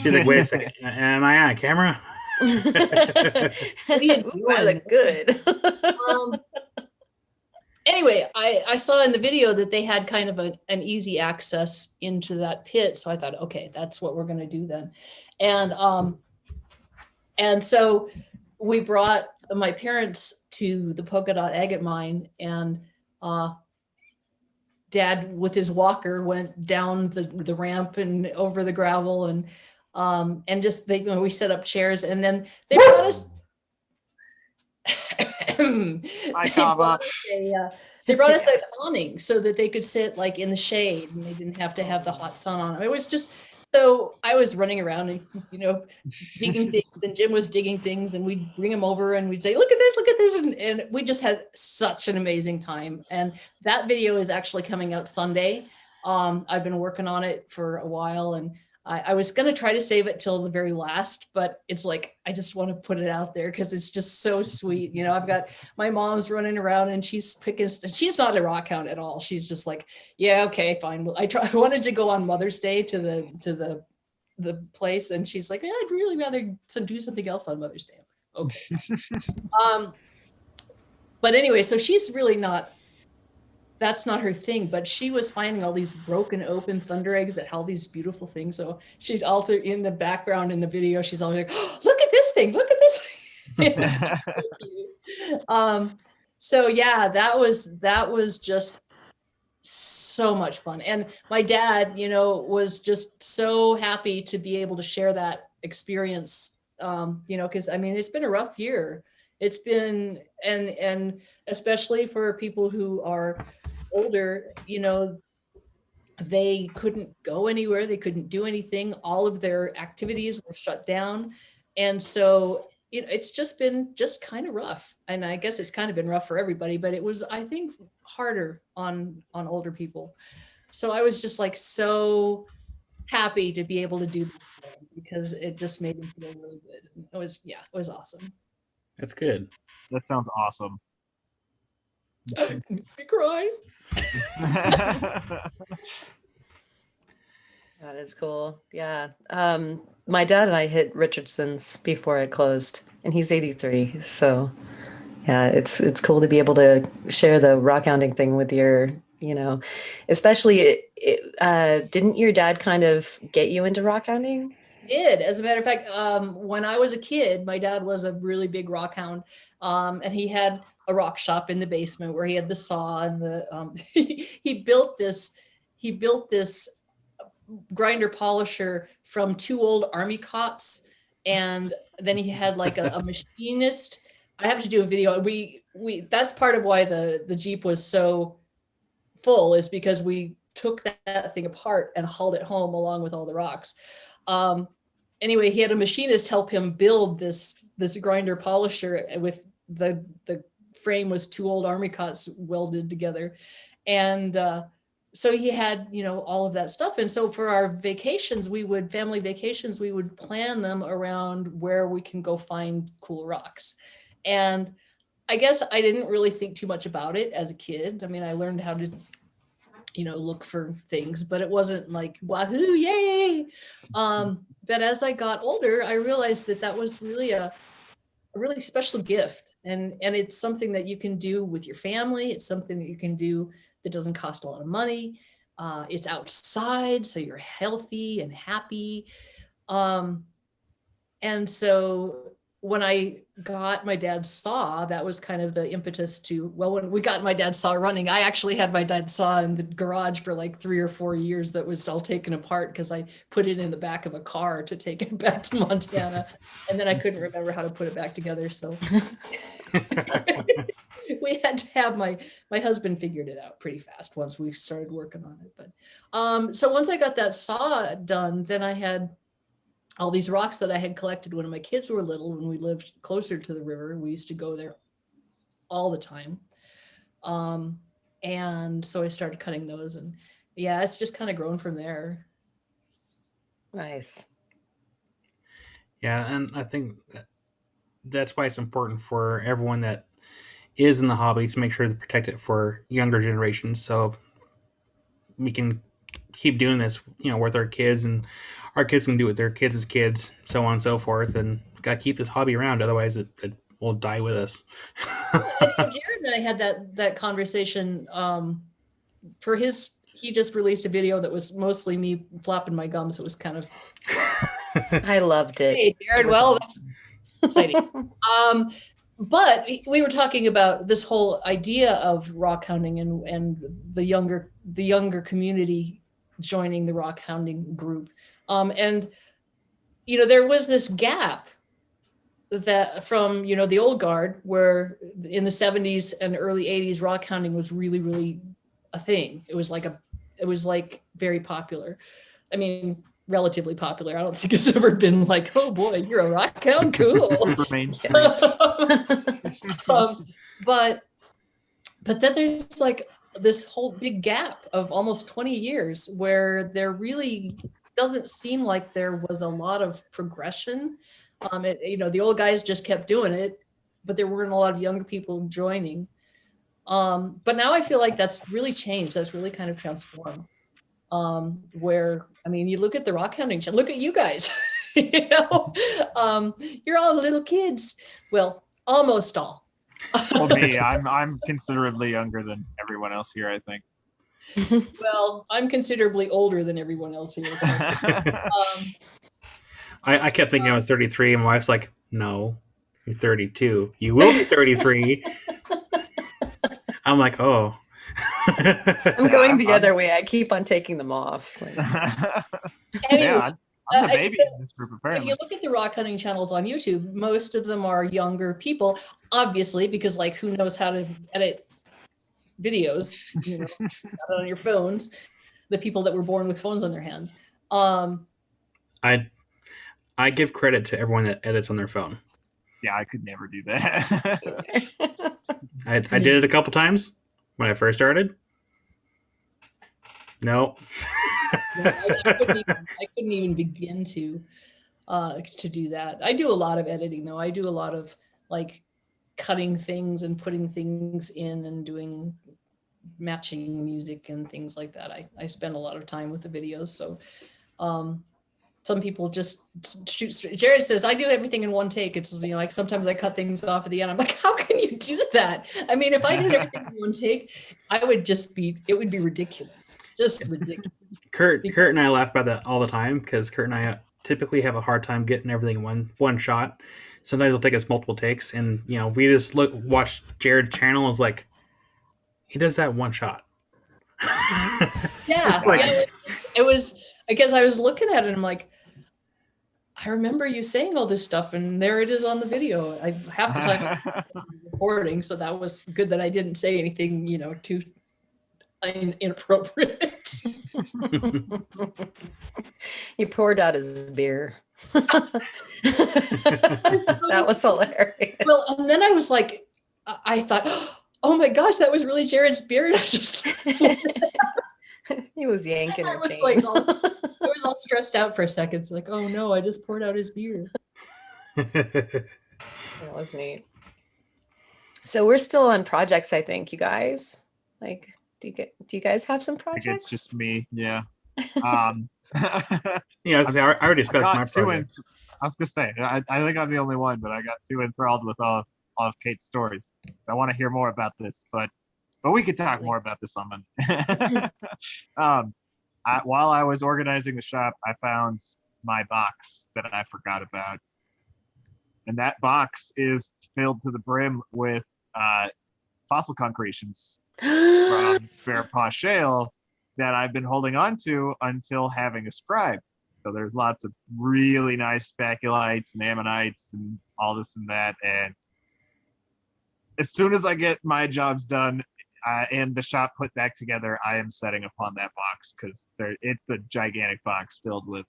She's like, wait a second, am I on a camera? What are you Ooh, I look good. Anyway, I saw in the video that they had kind of an easy access into that pit. So I thought, okay, that's what we're going to do then. And so we brought my parents to the Polka Dot Egg Mine, and Dad with his walker went down the ramp and over the gravel, and just we set up chairs, and then they brought us. They brought us an awning so that they could sit like in the shade, and they didn't have to have the hot sun on them. It was just, so I was running around and digging things, and Jim was digging things, and we'd bring him over and we'd say, look at this, and we just had such an amazing time. And that video is actually coming out Sunday. I've been working on it for a while, and I was going to try to save it till the very last, but it's like, I just want to put it out there because it's just so sweet. I've got my mom's running around, and she's not a rockhound at all. She's just like, yeah, okay, fine. Well, I wanted to go on Mother's Day to the place, and she's like, I'd really rather do something else on Mother's Day. Okay. But anyway, so she's really that's not her thing, but she was finding all these broken open thunder eggs that held these beautiful things. So she's all in the background in the video. She's always like, oh, look at this thing. Look at this thing. So yeah, that was just so much fun. And my dad, was just so happy to be able to share that experience. Because it's been a rough year. It's been, and especially for people who are older, they couldn't go anywhere, they couldn't do anything, all of their activities were shut down, and so it's just been kind of rough. And I guess it's kind of been rough for everybody, but it was, I think, harder on older people. So I was just like so happy to be able to do this because it just made me feel really good. It was awesome. That's good. That sounds awesome. Makes me cry. That is cool. Yeah. My dad and I hit Richardson's before it closed, and he's 83. So yeah, it's cool to be able to share the rockhounding thing with your, especially didn't your dad kind of get you into rockhounding? Did. As a matter of fact, when I was a kid, my dad was a really big rockhound, and he had a rock shop in the basement where he had the saw and the he built this grinder polisher from 2 old army cots, and then he had like a machinist. I have to do a video. We that's part of why the Jeep was so full, is because we took that thing apart and hauled it home along with all the rocks. Anyway, he had a machinist help him build this grinder polisher with the frame was 2 old army cots welded together. And so he had, all of that stuff. And so for our vacations, family vacations, we would plan them around where we can go find cool rocks. And I guess I didn't really think too much about it as a kid. I mean, I learned how to, look for things, but it wasn't like, wahoo, yay. But as I got older, I realized that was really a really special gift. And it's something that you can do with your family. It's something that you can do that doesn't cost a lot of money. It's outside, so you're healthy and happy. And so when I got my dad's saw, that was kind of the impetus when we got my dad's saw running, I actually had my dad's saw in the garage for like 3 or 4 years that was all taken apart because I put it in the back of a car to take it back to Montana. And then I couldn't remember how to put it back together. So we had to have my husband figured it out pretty fast once we started working on it. But so once I got that saw done, then I had all these rocks that I had collected when my kids were little, when we lived closer to the river. We used to go there all the time. And so I started cutting those, and yeah, it's just kind of grown from there. Nice. Yeah, and I think that's why it's important for everyone that is in the hobby to make sure to protect it for younger generations, so we can keep doing this, with our kids, and our kids can do it with their kids' kids, so on and so forth, and got to keep this hobby around. Otherwise, it will die with us. Jared and I had that conversation. He just released a video that was mostly me flapping my gums. It was kind of. I loved it. Hey, Jared. Well, that's exciting. But we were talking about this whole idea of rock hounding and the younger community joining the rock hounding group. And, there was this gap that from, the old guard, where in the 70s and early 80s, rock hounding was really, really a thing. It was like very popular. I mean, relatively popular. I don't think it's ever been like, oh boy, you're a rock hound, cool. But then there's like this whole big gap of almost 20 years where there really doesn't seem like there was a lot of progression. The old guys just kept doing it, but there weren't a lot of younger people joining. But now I feel like that's really changed. That's really kind of transformed. Where, I mean, you look at the rock hounding channel, look at you guys, you're all little kids. Well, almost all. Well, me, I'm considerably younger than everyone else here, I think. Well, I'm considerably older than everyone else here. So. I kept thinking I was 33, and my wife's like, no, you're 32. You will be 33. I'm like, oh. I'm going the other way. I keep on taking them off. Anyway, yeah, I'm the baby in this group, apparently. If you look at the rock hunting channels on YouTube, most of them are younger people, obviously, because like who knows how to edit videos, not on your phones, the people that were born with phones on their hands. I give credit to everyone that edits on their phone. Yeah, I could never do that. I did it a couple times when I first started. No. I couldn't even begin to do that. I do a lot of editing though. I do a lot of like cutting things and putting things in and doing matching music and things like that. I spend a lot of time with the videos. So some people just shoot straight. Jared says, I do everything in one take. It's, like sometimes I cut things off at the end. I'm like, how can you do that? I mean, if I did everything in one take, it would be ridiculous. Just ridiculous. Kurt and I laugh about that all the time because Kurt and I typically have a hard time getting everything in one shot. Sometimes it'll take us multiple takes, and we just watch Jared's channel and is like, he does that one shot. Yeah, it was because I was looking at it and I'm like, I remember you saying all this stuff, and there it is on the video. I half the time I'm recording, so that was good that I didn't say anything, too inappropriate. He poured out his beer. That was hilarious. Well, and then I was like, I thought, oh my gosh, that was really Jared's beer. And I just, He was yanking I her was chain. like, I was all stressed out for a second. It's like, oh no, I just poured out his beer. That was neat. So we're still on projects, I think, you guys. Like, do you guys have some I think projects? it's just me. Yeah. Yeah, I already discussed my project. I was gonna say, I think I'm the only one, but I got too enthralled with all of Kate's stories. I want to hear more about this, but we could talk more about this on Monday. While I was organizing the shop, I found my box that I forgot about, and that box is filled to the brim with fossil concretions from Bear Paw Shale that I've been holding on to until having a scribe. So there's lots of really nice spaculites and ammonites and all this and that. And as soon as I get my jobs done and the shop put back together, I am setting upon that box because it's a gigantic box filled with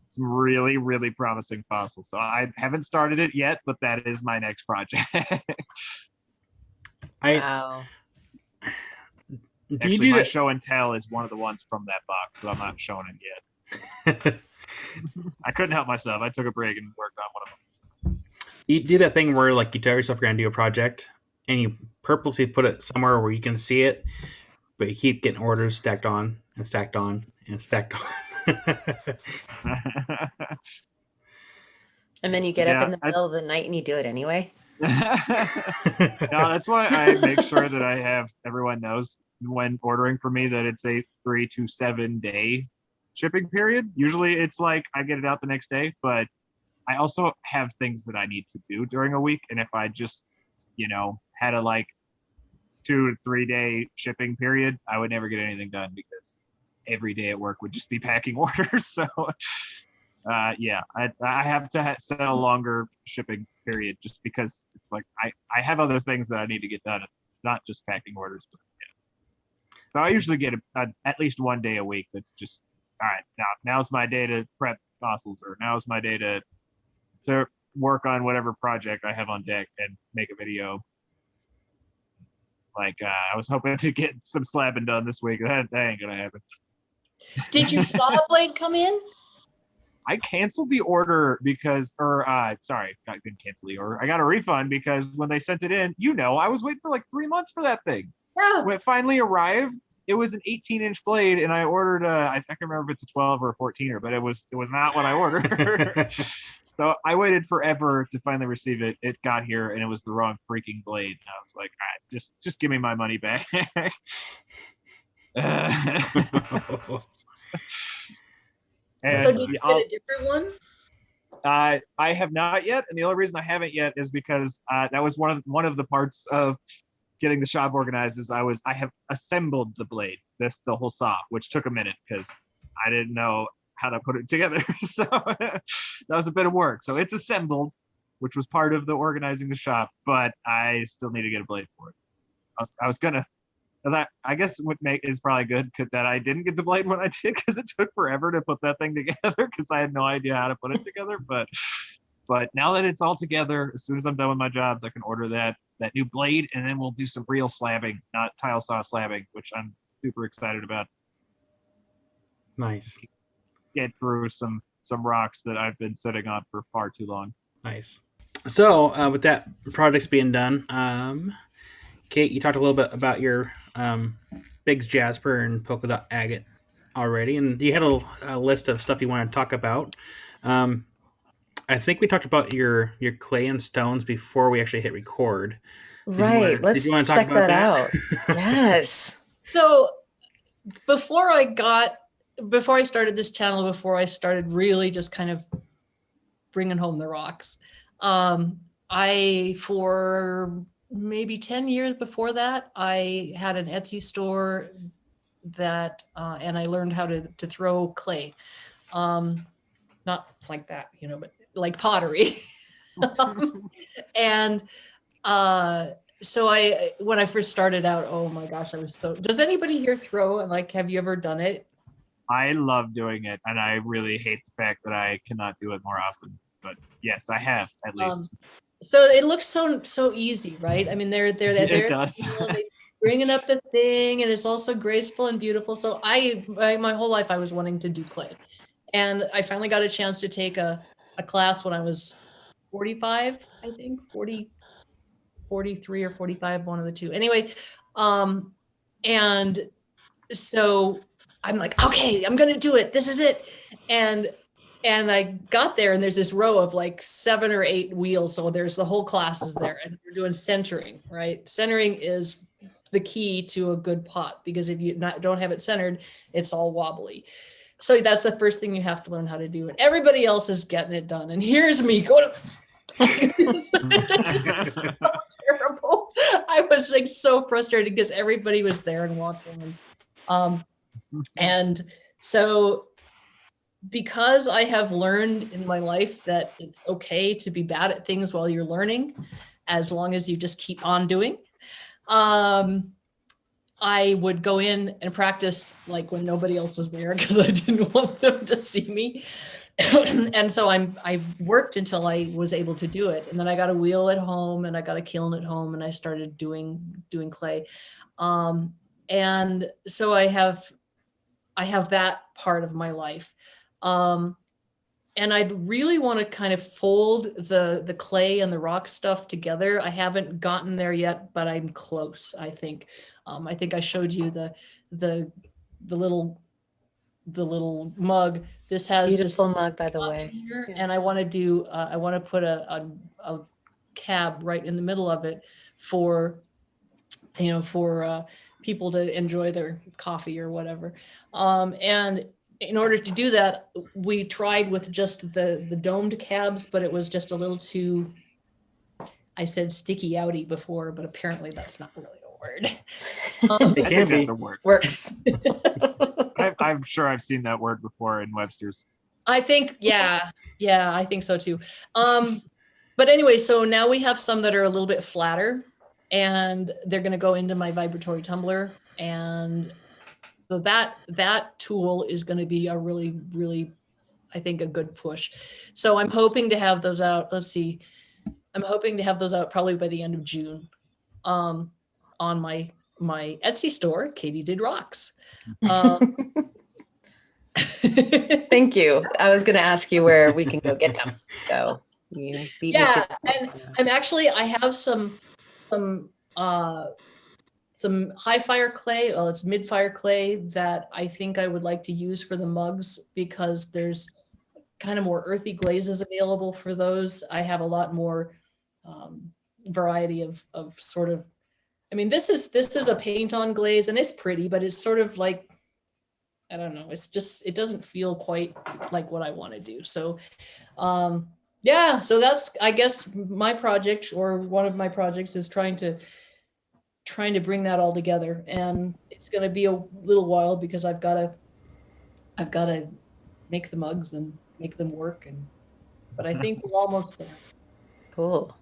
some really, really promising fossils. So I haven't started it yet, but that is my next project. Wow. Actually, my show and tell is one of the ones from that box, but I'm not showing it yet. I couldn't help myself. I took a break and worked on one of them. You do that thing where like you tell yourself you're gonna do a project and you purposely put it somewhere where you can see it, but you keep getting orders stacked on and stacked on and stacked on. And then you get up in the middle of the night and you do it anyway. No, that's why I make sure that I have everyone knows when ordering for me that it's a 3 to 7 day shipping period. Usually it's like I get it out the next day, but I also have things that I need to do during a week. And if I just, had a like 2 to 3 day shipping period, I would never get anything done because every day at work would just be packing orders. So yeah, I have to set a longer shipping period just because it's like I have other things that I need to get done, not just packing orders. But, yeah. So I usually get at least 1 day a week that's just, all right, now's my day to prep fossils, or now's my day to work on whatever project I have on deck and make a video. Like I was hoping to get some slabbing done this week. That ain't gonna happen. Did your saw blade come in? I canceled the order because, I didn't cancel the order. I got a refund because when they sent it in, I was waiting for like 3 months for that thing. Yeah. When it finally arrived, it was an 18-inch blade, and I ordered I can't remember if it's a 12 or a 14er, but it was not what I ordered. So I waited forever to finally receive it. It got here, and it was the wrong freaking blade. And I was like, all right, just give me my money back. So did you get a different one? I have not yet, and the only reason I haven't yet is because that was one of the parts of getting the shop organized. Is I have assembled the blade, the whole saw, which took a minute because I didn't know how to put it together. So that was a bit of work. So it's assembled, which was part of the organizing the shop, but I still need to get a blade for it. I was gonna. That I guess is probably good that I didn't get the blade when I did, because it took forever to put that thing together because I had no idea how to put it together. But now that it's all together, as soon as I'm done with my jobs, I can order that new blade, and then we'll do some real slabbing, not tile saw slabbing, which I'm super excited about. Nice. Get through some rocks that I've been sitting on for far too long. Nice. So with that projects being done, Kate, you talked a little bit about your Biggs Jasper and Polka Dot Agate already, and you had a list of stuff you want to talk about. I think we talked about your clay and stones before we actually hit record. Right. Let's check that out. Yes. So before I started this channel, before I started really just kind of bringing home the rocks, for maybe 10 years before that, I had an Etsy store that, and I learned how to throw clay. Not like that, but like pottery. And when I first started out, oh my gosh, I was so. Does anybody here throw? And like, have you ever done it? I love doing it, and I really hate the fact that I cannot do it more often. But yes, I have at least. So it looks so easy, right? I mean, they're It does. they bringing up the thing, and it's also graceful and beautiful. So my whole life I was wanting to do clay, and I finally got a chance to take a class when I was 45, I think 43 or 45, one of the two. Anyway, and so I'm like, okay, I'm gonna do it. This is it. And I got there, and there's this row of like 7 or 8 wheels. So there's the whole class is there, and we're doing centering, right? Centering is the key to a good pot, because if you don't have it centered, it's all wobbly. So that's the first thing you have to learn how to do. And everybody else is getting it done. And here's me going. It's so terrible. I was like so frustrated because everybody was there and watching. And so because I have learned in my life that it's okay to be bad at things while you're learning, as long as you just keep on doing, I would go in and practice like when nobody else was there, because I didn't want them to see me. And so I worked until I was able to do it. And then I got a wheel at home, and I got a kiln at home, and I started doing clay. And so I have that part of my life. And I'd really want to kind of fold the clay and the rock stuff together. I haven't gotten there yet, but I'm close, I think. I think I showed you the little mug. This has Beautiful just mug, by the way. Here, yeah. And I want to do. I want to put a cab right in the middle of it for people to enjoy their coffee or whatever. And in order to do that, we tried with just the domed cabs, but it was just a little too. I said sticky outy before, but apparently that's not really a word. It can be. That's a word. Works. I'm sure I've seen that word before in Webster's. I think, yeah, I think so too. But anyway, so now we have some that are a little bit flatter, and they're going to go into my vibratory tumbler. And so that tool is going to be a really, really, I think, a good push. So I'm hoping to have those out. Let's see. I'm hoping to have those out probably by the end of June, on my Etsy store, KatyDid Rocks. Thank you. I was going to ask you where we can go get them. So you beat me to it. And I have some high fire clay. Well, it's mid fire clay that I think I would like to use for the mugs, because there's kind of more earthy glazes available for those. I have a lot more variety of sort of. I mean, this is a paint on glaze, and it's pretty, but it's sort of like, I don't know. It's just, it doesn't feel quite like what I want to do. So, yeah, so that's, I guess, my project, or one of my projects, is trying to bring that all together. And it's going to be a little while, because I've got to make the mugs and make them work. But I think we're almost there. Cool.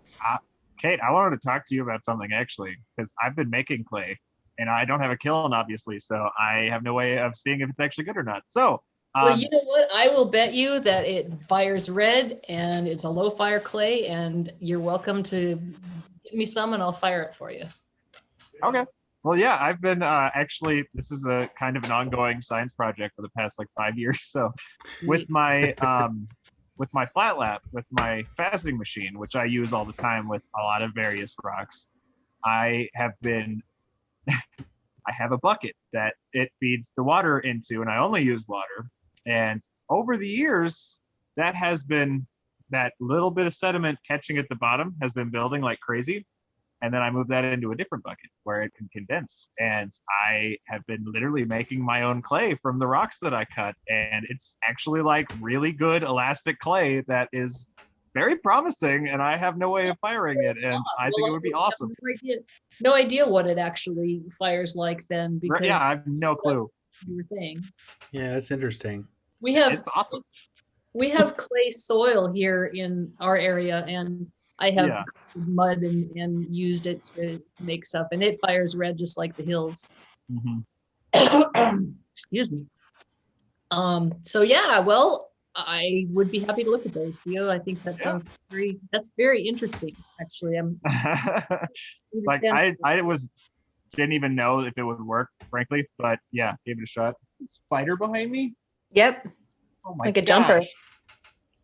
Kate, I wanted to talk to you about something, actually, because I've been making clay. And I don't have a kiln, obviously, so I have no way of seeing if it's actually good or not. So, well, you know what? I will bet you that it fires red, and it's a low fire clay, and you're welcome to give me some, and I'll fire it for you. Okay. Well, yeah, I've been actually, this is a kind of an ongoing science project for the past like 5 years. So, with my flat lap, with my faceting machine, which I use all the time with a lot of various rocks, I have a bucket that it feeds the water into, and I only use water. And over the years, that little bit of sediment catching at the bottom has been building like crazy. And then I moved that into a different bucket where it can condense. And I have been literally making my own clay from the rocks that I cut. And it's actually like really good elastic clay that is very promising, and I have no way of firing it, and I think it would be awesome. No idea what it actually fires like then, because yeah, I have no clue. You were saying. Yeah, that's interesting. It's awesome. We have clay soil here in our area, and I have Yeah. mud and used it to make stuff, and it fires red just like the hills. Excuse me. So yeah, well, I would be happy to look at those, Theo. I think that sounds that's very interesting, actually. Like I didn't even know if it would work, frankly, but yeah, gave it a shot. Spider behind me? Yep. Oh my Like a gosh. jumper.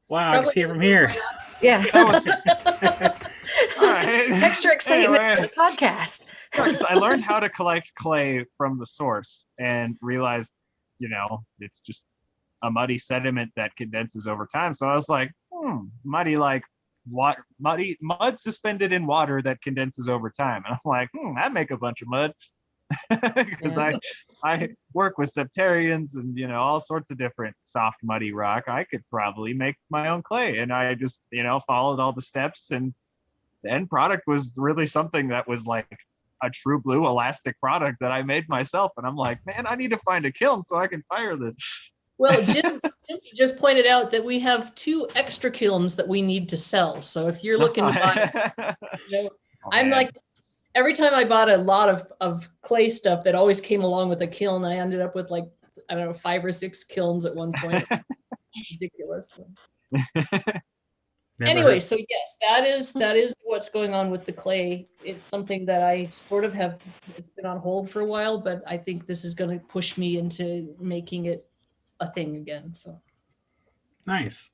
Wow, I can see it from here. Yeah. Oh, all right. Extra excitement Anyway. for the podcast. I learned how to collect clay from the source and realized, it's just a muddy sediment that condenses over time. So I was like, muddy like what? Mud suspended in water that condenses over time. And I'm like, I'd make a bunch of mud because I work with septarians and all sorts of different soft muddy rock. I could probably make my own clay, and I just followed all the steps, and the end product was really something that was like a true blue elastic product that I made myself. And I'm like, man, I need to find a kiln so I can fire this. Well, Jim just pointed out that we have 2 extra kilns that we need to sell. So if you're looking to buy, I'm like, every time I bought a lot of clay stuff that always came along with a kiln, I ended up with like, I don't know, 5 or 6 kilns at one point. Ridiculous. Anyway, so yes, that is what's going on with the clay. It's something that I sort of it's been on hold for a while, but I think this is going to push me into making it a thing again. So nice.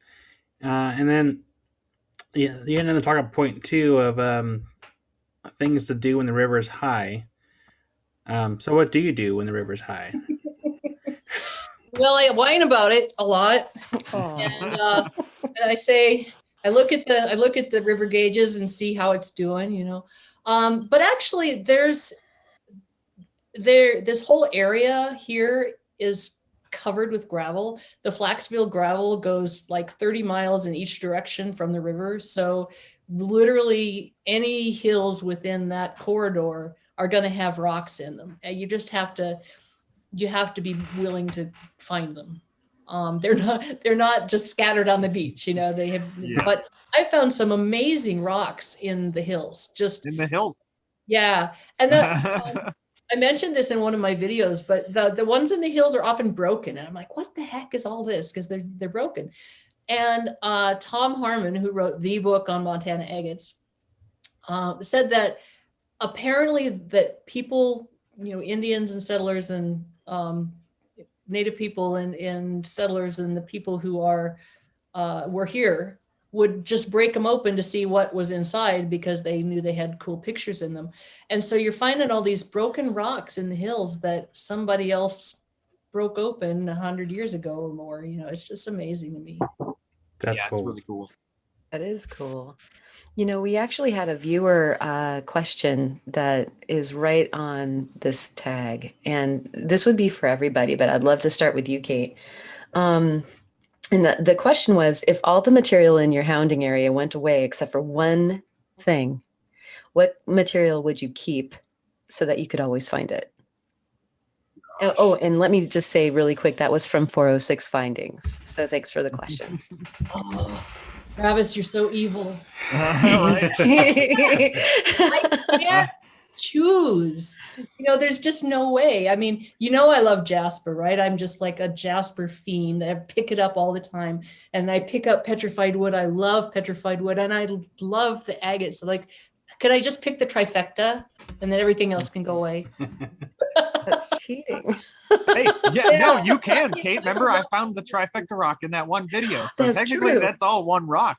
And then you ended the talk about point 2 of things to do when the river is high. So what do you do when the river is high? Well, I whine about it a lot, and I say I look at the river gauges and see how it's doing, but actually this whole area here is covered with gravel. The Flaxville gravel goes like 30 miles in each direction from the river. So literally any hills within that corridor are going to have rocks in them. And you just have to be willing to find them. They're not just scattered on the beach, they have, but I found some amazing rocks in the hills, just in the hills. Yeah. And I mentioned this in one of my videos, but the ones in the hills are often broken. And I'm like, what the heck is all this? Because they're broken. And Tom Harmon, who wrote the book on Montana agates, said that apparently that people, Indians and settlers and Native people and settlers and the people who were here would just break them open to see what was inside because they knew they had cool pictures in them. And so you're finding all these broken rocks in the hills that somebody else broke open 100 years ago or more. It's just amazing to me. That's cool. It's really cool. That is cool. We actually had a viewer question that is right on this tag, and this would be for everybody, but I'd love to start with you, Kate. And the question was, if all the material in your hounding area went away except for one thing, what material would you keep so that you could always find it? Oh, and let me just say really quick, that was from 406 Findings. So thanks for the question. Oh, Travis, you're so evil. Right. I can't choose. There's just no way. I mean, I love jasper, right? I'm just like a jasper fiend. I pick it up all the time, and I pick up petrified wood. I love petrified wood, and I love the agates. Like, could I just pick the trifecta, and then everything else can go away? That's cheating. Hey, no, you can, Kate. Remember, I found the trifecta rock in that one video. So that's technically, true. that's all one rock,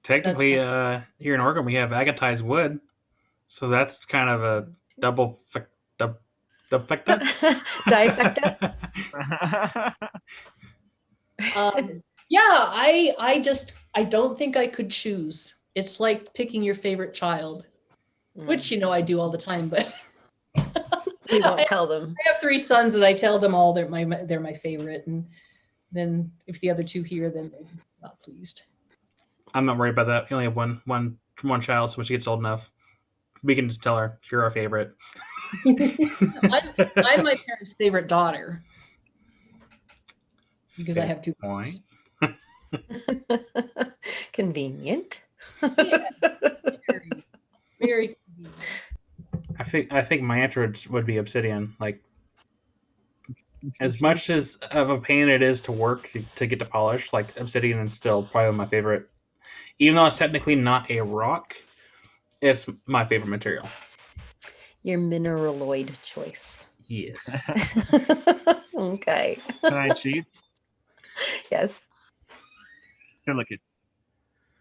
Technically, here in Oregon, we have agatized wood. So that's kind of a double difecta. Difecta. I don't think I could choose. It's like picking your favorite child, which I do all the time, but we won't tell them. I have 3 sons, and I tell them all they're my favorite, and then if the other 2 hear, then they're not pleased. I'm not worried about that. We only have one child, so when she gets old enough, we can just tell her you're our favorite. I'm my parents' favorite daughter because I have 2 boys. Convenient. Yeah, very, very convenient. I think my answer would be obsidian. Like, as much as of a pain it is to work to get to polish, like obsidian is still probably my favorite. Even though it's technically not a rock, it's my favorite material. Your mineraloid choice. Yes. Okay. Can I cheat? Yes. Silicate.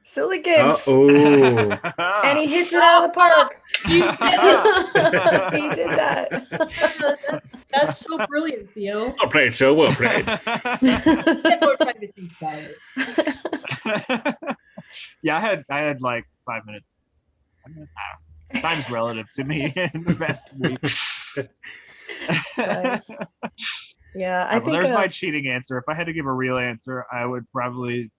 Silicates. Oh. And he hits it out of the park. You did it. He did that. That's so brilliant, Theo. Well played, so well played. Get more time to think about it. Yeah, I had like 5 minutes. I don't know. Time's relative to me in the best week. Nice. Yeah, I think there's my cheating answer. If I had to give a real answer, I would probably.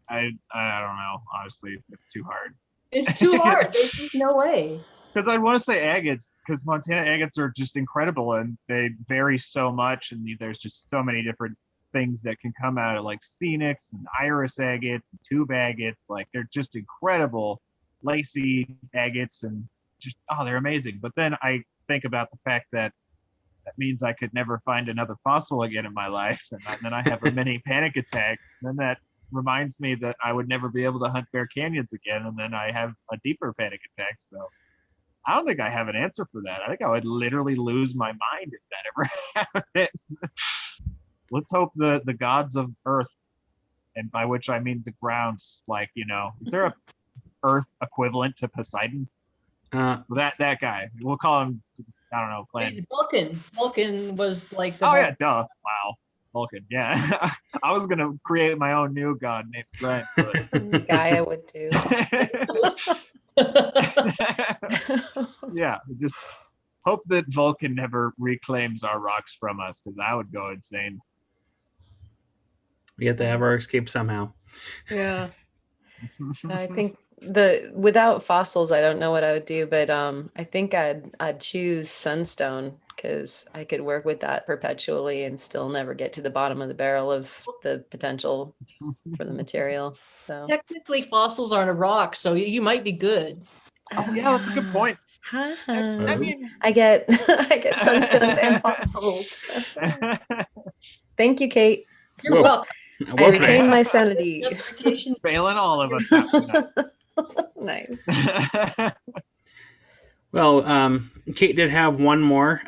I don't know. Honestly, it's too hard. It's too hard. There's just no way. Because I'd want to say agates, because Montana agates are just incredible and they vary so much, and there's just so many different things that can come out of like scenics and iris agates and tube agates. Like they're just incredible, lacy agates, and just they're amazing. But then I think about the fact that means I could never find another fossil again in my life, and then I have a mini panic attack. And then that reminds me that I would never be able to hunt Bear Canyons again, and then I have a deeper panic attack. So I don't think I have an answer for that. I think I would literally lose my mind if that ever happened. Let's hope the gods of Earth, and by which I mean the grounds, like, is there a Earth equivalent to Poseidon? That guy. We'll call him, I don't know, Clan. Vulcan. Vulcan was like the. Oh, yeah, duh. Wow. Vulcan, yeah. I was going to create my own new god named Brent. But... Gaia would too. Yeah, just hope that Vulcan never reclaims our rocks from us, because I would go insane. We have to have our escape somehow. Yeah. I think without fossils, I don't know what I would do, but I think I'd choose sunstone, because I could work with that perpetually and still never get to the bottom of the barrel of the potential for the material. So Technically, fossils aren't a rock, so you might be good. Oh, yeah, that's a good point. I mean, I get sunstones and fossils. Thank you, Kate. You're welcome. I retain my sanity. Justification. Failing all of us. Nice. Well, Kate did have one more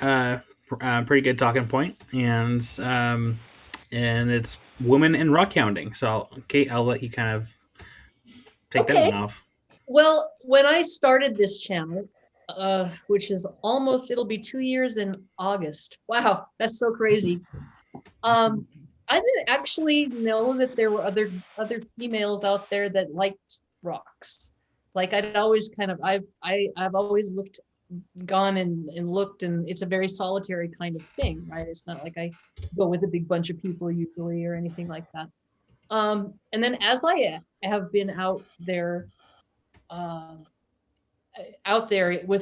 pretty good talking point, and it's women in rockhounding. So, Kate, I'll let you kind of take that one off. Well, when I started this channel, which is it'll be 2 years in August. Wow, that's so crazy. I didn't actually know that there were other females out there that liked rocks. Like I've always gone and looked, and it's a very solitary kind of thing, right? It's not like I go with a big bunch of people usually or anything like that. And then as I have been out there with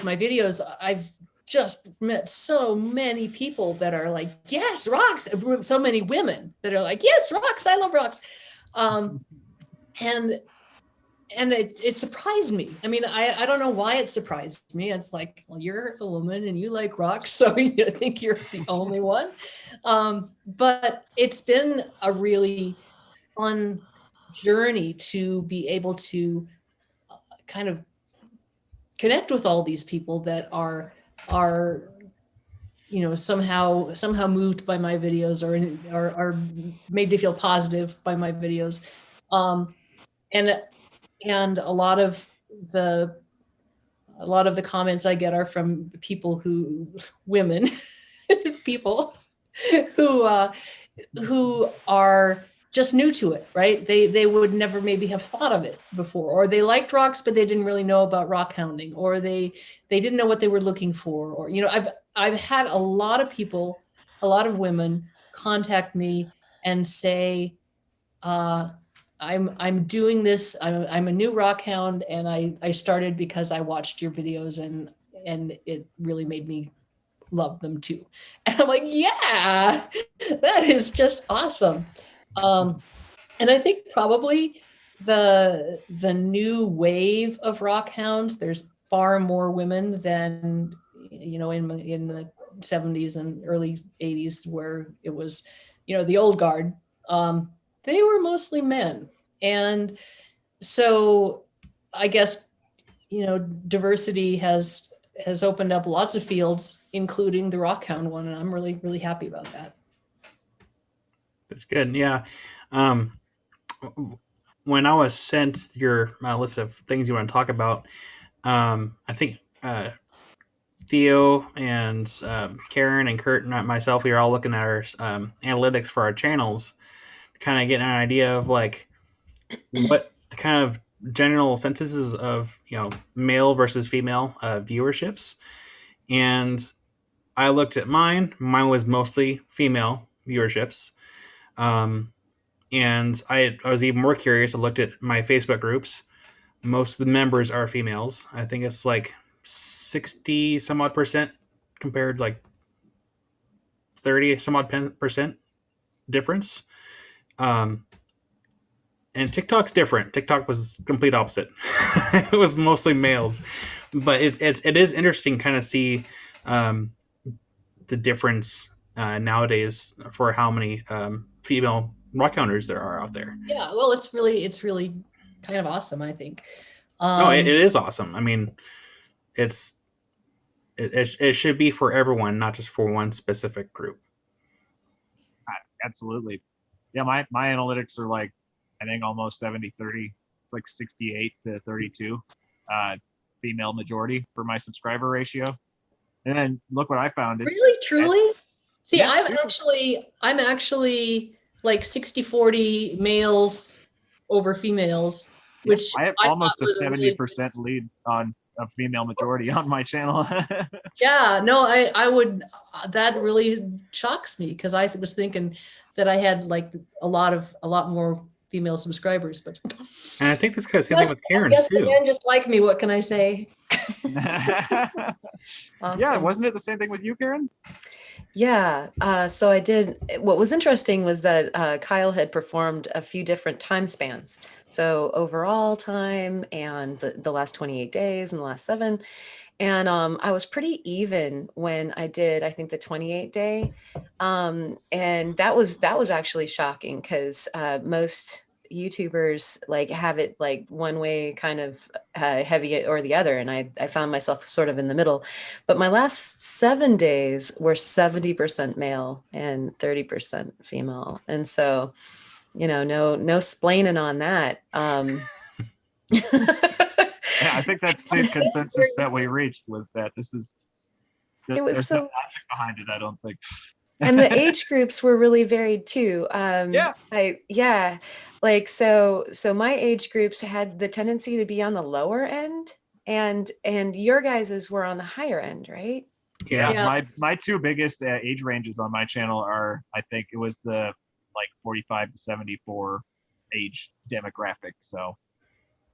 my videos, I've just met so many people that are like, yes, rocks. So many women that are like, yes, rocks. I love rocks. And it surprised me. I mean, I don't know why it surprised me. It's like, well, you're a woman and you like rocks, so you think you're the only one. But it's been a really fun journey to be able to kind of connect with all these people that are somehow moved by my videos or made to feel positive by my videos. And a lot of the comments I get are from women people who are just new to it, right? They would never maybe have thought of it before, or they liked rocks, but they didn't really know about rock hounding, or they didn't know what they were looking for, or, I've had a lot of women contact me and say, I'm doing this. I'm a new rock hound, and I started because I watched your videos and it really made me love them too. And I'm like, yeah, that is just awesome. And I think probably the new wave of rock hounds, there's far more women than in the 70s and early 80s, where it was the old guard. They were mostly men, and so I guess diversity has opened up lots of fields, including the Rockhound one, and I'm really, really happy about that. That's good. Yeah. When I was sent your list of things you want to talk about, I think Theo and Karen and Kurt and myself, we were all looking at our analytics for our channels, kind of getting an idea of like what the kind of general censuses of male versus female viewerships. And I looked at mine. Mine was mostly female viewerships. And I was even more curious. I looked at my Facebook groups. Most of the members are females. I think it's like 60 some odd percent compared to like 30 some odd percent difference. And TikTok's different. TikTok was complete opposite. It was mostly males, but it is interesting kind of see the difference nowadays for how many female rockhounders there are out there. Yeah, well, it's really kind of awesome, I think. No, it is awesome. I mean, it should be for everyone, not just for one specific group. Absolutely. Yeah, my analytics are like, I think almost 70-30, like 68 to 32 female majority for my subscriber ratio. And then look what I found. It's, really, truly? See, yeah, I'm actually like 60-40 males over females, which I have almost a 70% lead on a female majority on my channel. Yeah, no, I would, that really shocks me, because I was thinking that I had like a lot more female subscribers, but And I think this kind of same thing with Karen I guess too. the men just like me. What can I say? Awesome. Yeah, wasn't it the same thing with you, Karen? Yeah. So I did. What was interesting was that Kyle had performed a few different time spans. So overall time and the last 28 days and the last 7. And I was pretty even when I did, I think, the 28 day. And that was actually shocking, because most YouTubers like have it like one way kind of heavy or the other. And I found myself sort of in the middle. But my last 7 days were 70% male and 30% female. And so, no splaining on that. Yeah, I think that's the consensus that we reached, was that this is, It was there's so- no logic behind it, I don't think. And the age groups were really varied too. Yeah. Like so my age groups had the tendency to be on the lower end, and your guys's were on the higher end, right? Yeah, Yeah. my two biggest age ranges on my channel are, I think it was the like 45 to 74 age demographic. So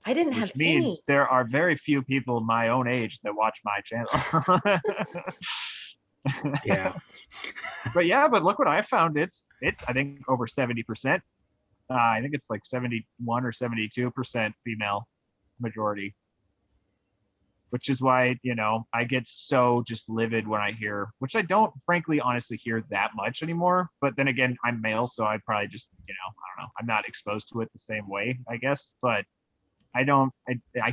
I didn't have which means any. there are very few people my own age that watch my channel. Yeah. but look what I found. It's I think over 70%. I think it's like 71 or 72% female majority, which is why I get so just livid when I hear, which I don't frankly honestly hear that much anymore. But then again, I'm male, so I probably just I don't know, I'm not exposed to it the same way, I guess. But I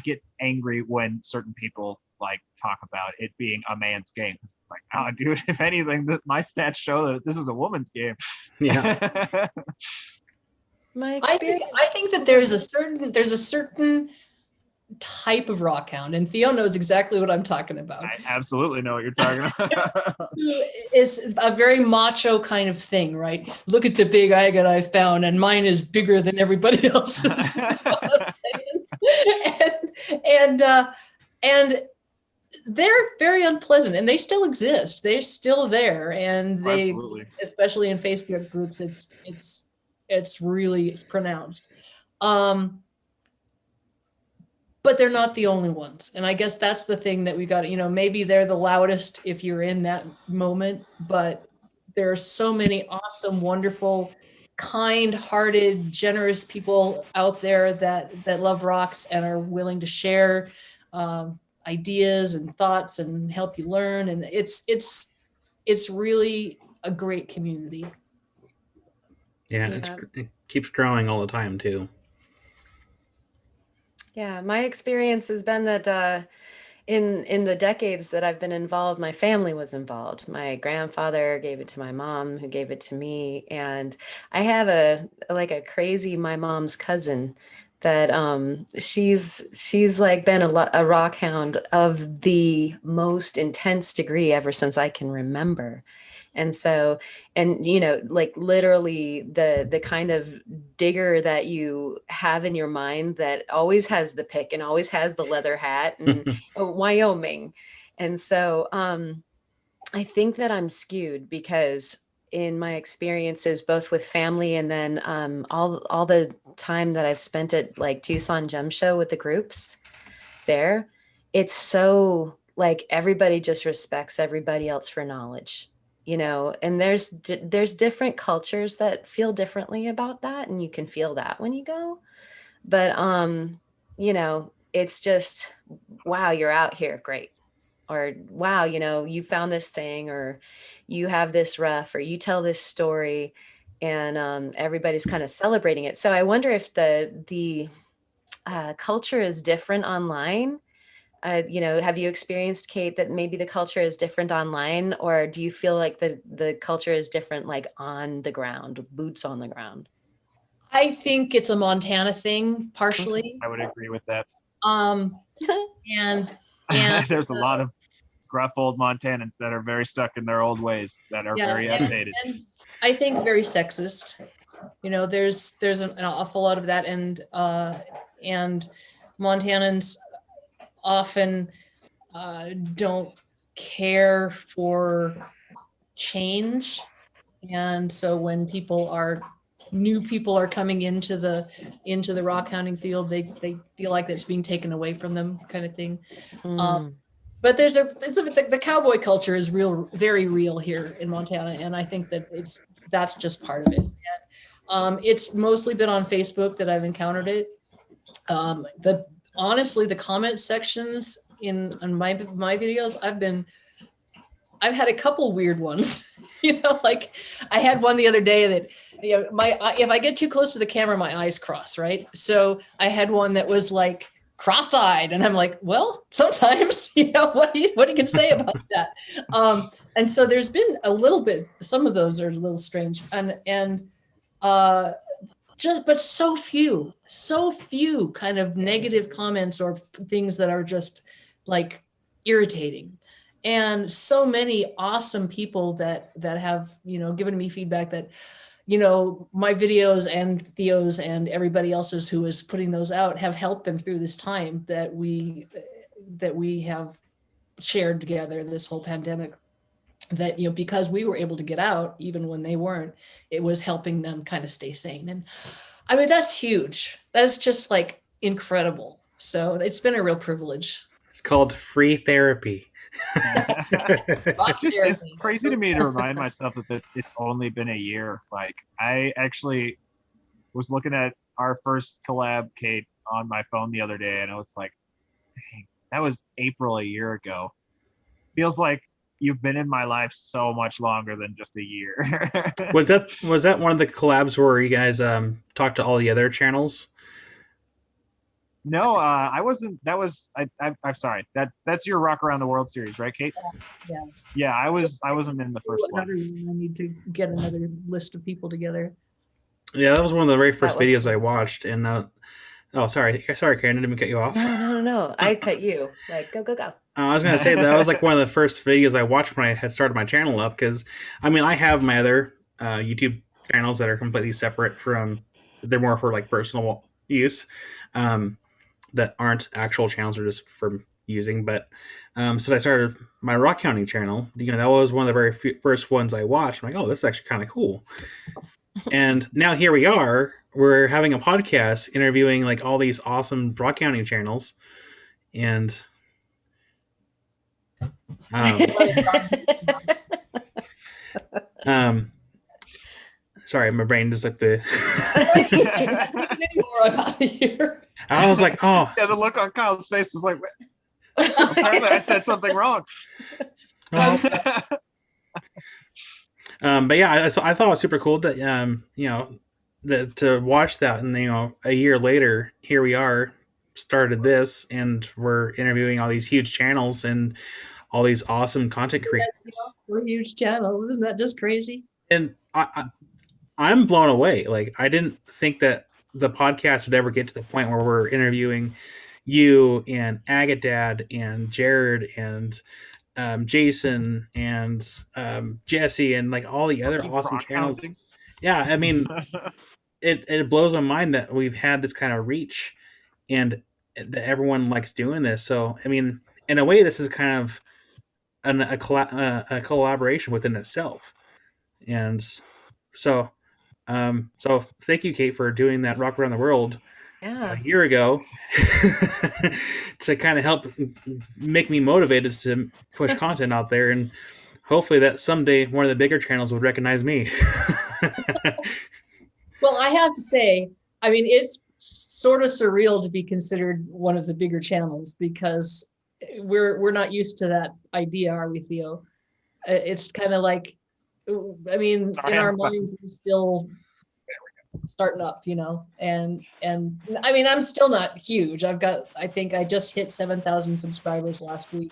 get angry when certain people like talk about it being a man's game. It's like, oh, dude, if anything, my stats show that this is a woman's game. Yeah. My I experience. think that there's a certain type of rockhound, and Theo knows exactly what I'm talking about. I absolutely know what you're talking about. Is a very macho kind of thing, right? Look at the big agate I found, and mine is bigger than everybody else's. and they're very unpleasant, and they still exist. They're still there, and they, Absolutely. especially in Facebook groups, it's really pronounced. But they're not the only ones. And I guess that's the thing that we got, maybe they're the loudest if you're in that moment, but there are so many awesome, wonderful kind-hearted, generous people out there that love rocks and are willing to share ideas and thoughts and help you learn. And it's really a great community. Yeah, it keeps growing all the time too. Yeah, my experience has been that in the decades that I've been involved, my family was involved. My grandfather gave it to my mom, who gave it to me, and I have a crazy my mom's cousin that she's like been a rock hound of the most intense degree ever since I can remember. And so, and like literally the kind of digger that you have in your mind that always has the pick and always has the leather hat and Wyoming. And so I think that I'm skewed because in my experiences, both with family and then all the time that I've spent at like Tucson Gem Show with the groups there, it's so like everybody just respects everybody else for knowledge, and there's different cultures that feel differently about that, and you can feel that when you go. But it's just, wow, you're out here, great. Or wow, you found this thing, or you have this rough, or you tell this story, and everybody's kind of celebrating it. So I wonder if the culture is different online. Have you experienced, Kate, that maybe the culture is different online, or do you feel like the culture is different, like on the ground, boots on the ground? I think it's a Montana thing, partially. I would agree with that. And there's a lot of gruff old Montanans that are very stuck in their old ways that are very outdated. And I think very sexist. There's an awful lot of that, and Montanans often don't care for change, and so when new people are coming into the rock hounding field, they feel like that's being taken away from them, kind of thing. But the cowboy culture is very real here in Montana, and I think that that's just part of it. And, it's mostly been on Facebook that I've encountered it. Honestly, the comment sections on my videos, I've had a couple weird ones. Like I had one the other day that, if I get too close to the camera, my eyes cross, right? So I had one that was like cross-eyed, and I'm like, well, sometimes, what you can say about that. And so there's been a little bit, some of those are a little strange, and but so few kind of negative comments or things that are just like irritating. And so many awesome people that have, given me feedback that, my videos and Theo's and everybody else's who is putting those out have helped them through this time that we have shared together, this whole pandemic. That, because we were able to get out even when they weren't, it was helping them kind of stay sane. And I mean, that's huge. That's just like incredible. So it's been a real privilege. It's called free therapy. It's crazy to me to remind myself that it's only been a year. Like, I actually was looking at our first collab, Kate, on my phone the other day, and I was like, dang, that was April a year ago. Feels like you've been in my life so much longer than just a year. Was that one of the collabs where you guys talked to all the other channels? No, I wasn't. That was I'm sorry. That's your Rock Around the World series, right, Kate? Yeah. Yeah, I wasn't in the first one. I need to get another list of people together. Yeah, that was one of the very first videos I watched, and sorry, Karen, I didn't even cut you off. No, I cut you. Like, go. I was gonna say that was like one of the first videos I watched when I had started my channel up, because I mean I have my other YouTube channels that are completely separate from. They're more for like personal use. That aren't actual channels, or just for using. But so I started my Rockhounding channel. That was one of the very first ones I watched. I'm like, oh, this is actually kind of cool. And now here we are. We're having a podcast interviewing like all these awesome Rockhounding channels, and Sorry, my brain just like the. Anymore, I'm out of here. I was like, oh. Yeah, the look on Kyle's face was like, apparently I said something wrong. But yeah, I thought it was super cool that that to watch that, and a year later, here we are, started this, and we're interviewing all these huge channels and all these awesome content creators. We're huge channels, isn't that just crazy? And I'm blown away. Like, I didn't think that the podcast would ever get to the point where we're interviewing you and Agatad and Jared and Jason and Jesse and like all the other awesome channels. Yeah, I mean, it blows my mind that we've had this kind of reach and that everyone likes doing this. So, I mean, in a way, this is kind of a collaboration within itself. And so, so thank you, Kate, for doing that Rock Around the World a year ago to kind of help make me motivated to push content out there, and hopefully that someday one of the bigger channels would recognize me. Well, I have to say, I mean, it's sort of surreal to be considered one of the bigger channels because we're not used to that idea, are we, Theo? It's kind of like, I mean, in our minds, we're still starting up, and I mean, I'm still not huge. I think I just hit 7,000 subscribers last week.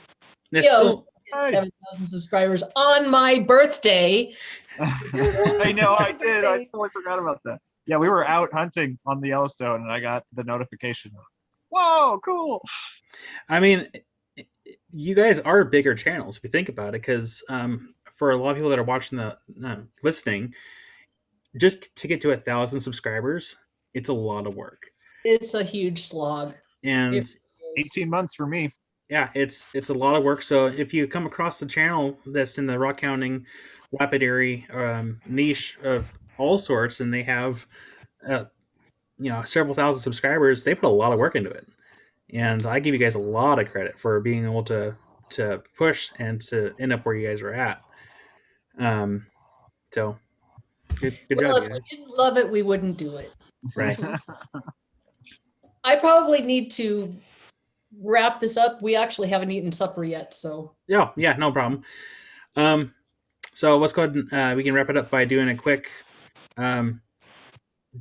Still 7,000 subscribers on my birthday. I know, I did. I totally forgot about that. Yeah, we were out hunting on the Yellowstone, and I got the notification. Whoa, cool! I mean, you guys are bigger channels if you think about it, because for a lot of people that are watching listening, just to get to 1,000 subscribers, it's a lot of work. It's a huge slog. And 18 months for me. Yeah, it's a lot of work. So if you come across the channel that's in the rockhounding lapidary niche of all sorts, and they have several thousand subscribers, they put a lot of work into it. And I give you guys a lot of credit for being able to push and to end up where you guys are at. So good job, If guys. we didn't love it, we wouldn't do it. Right. I probably need to wrap this up. We actually haven't eaten supper yet, so. Yeah, no problem. So let's go ahead and we can wrap it up by doing a quick. Do